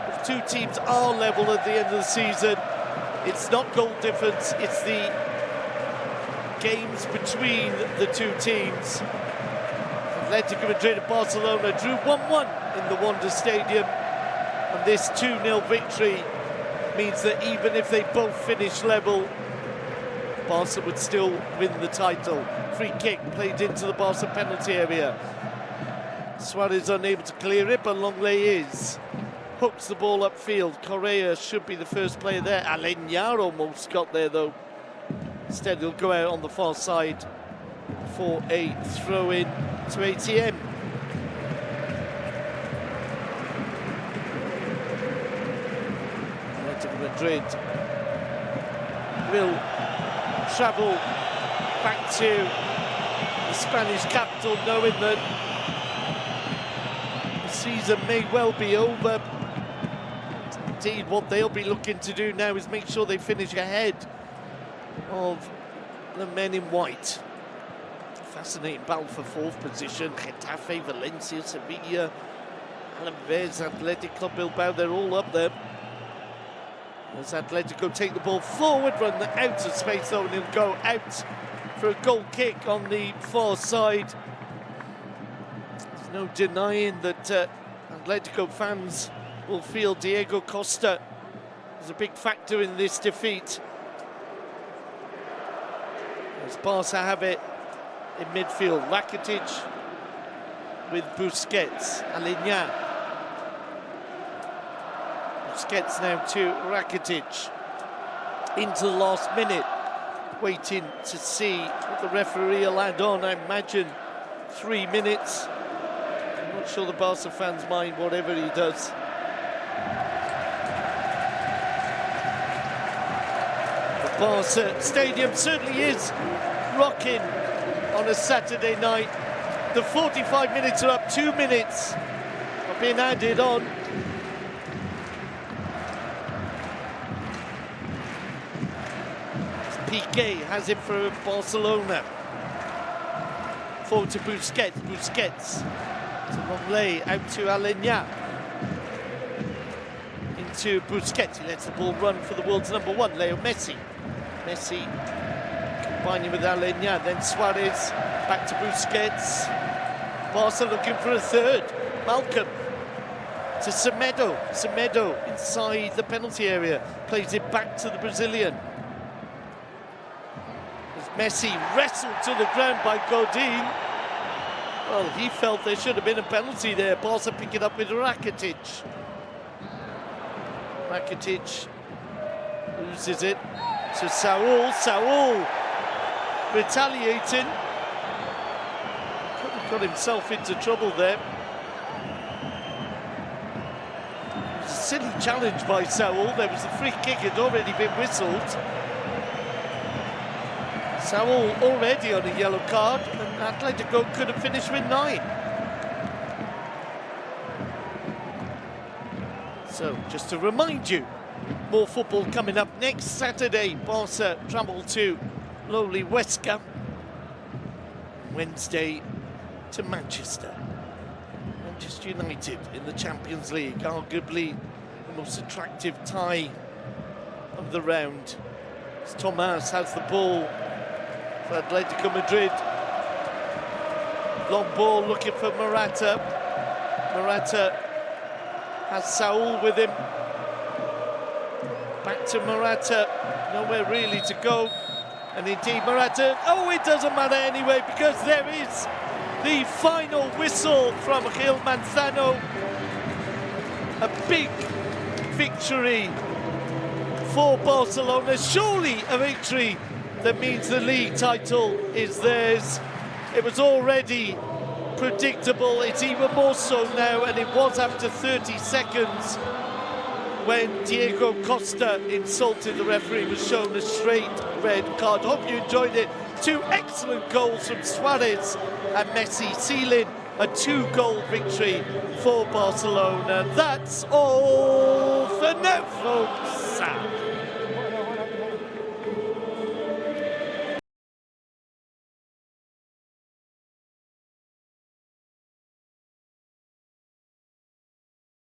if two teams are level at the end of the season, it's not goal difference, it's the games between the two teams. Atletico Madrid and Barcelona drew 1-1 in the Wanda Stadium. And this 2-0 victory means that even if they both finish level, Barca would still win the title. Free kick played into the Barca penalty area. Suarez unable to clear it, but Longley hooks the ball upfield. Correa should be the first player there. Aleñá almost got there though. Instead he'll go out on the far side for a throw-in to ATM. Madrid will travel back to the Spanish capital, knowing that the season may well be over. Indeed, what they'll be looking to do now is make sure they finish ahead of the men in white. Fascinating battle for 4th position. Getafe, Valencia, Sevilla, Alaves, Atlético, Bilbao, they're all up there. As Atletico take the ball forward, run out of space though, and he'll go out for a goal kick on the far side. There's no denying that Atletico fans will feel Diego Costa is a big factor in this defeat. As Barca have it in midfield, Rakitic with Busquets, Aleñá. Busquets now to Rakitic into the last minute, waiting to see what the referee will add on. I imagine 3 minutes. I'm not sure the Barca fans mind whatever he does. The Barca stadium certainly is rocking on a Saturday night. The 45 minutes are up, 2 minutes are being added on. Piqué has it for Barcelona. Forward to Busquets. Busquets to Longley, out to Aleñá. Into Busquets. He lets the ball run for the world's #1, Leo Messi. Messi combining with Aleñá. Then Suarez back to Busquets. Barca looking for a third. Malcolm to Semedo. Semedo inside the penalty area. Plays it back to the Brazilian. Messi wrestled to the ground by Godin. Well, he felt there should have been a penalty there. Barca pick it up with Rakitic. Rakitic loses it to Saúl. Saúl retaliating. Could have got himself into trouble there. It was a silly challenge by Saúl. There was a free kick, had already been whistled. Saúl already on a yellow card, and Atletico could have finished with 9. So, just to remind you, more football coming up next Saturday. Barca travel to lowly Huesca. Wednesday to Manchester. Manchester United in the Champions League, arguably the most attractive tie of the round. As Tomas has the ball for Atletico Madrid. Long ball looking for Morata. Morata has Saúl with him. Back to Morata. Nowhere really to go. And indeed Morata, oh, it doesn't matter anyway, because there is the final whistle from Gil Manzano. a big victory for Barcelona. Surely a victory that means the league title is theirs. It was already predictable, it's even more so now, and it was after 30 seconds when Diego Costa insulted the referee, was shown a straight red card. Hope you enjoyed it. Two excellent goals from Suarez and Messi, sealing a 2-goal victory for Barcelona. That's all for now, folks.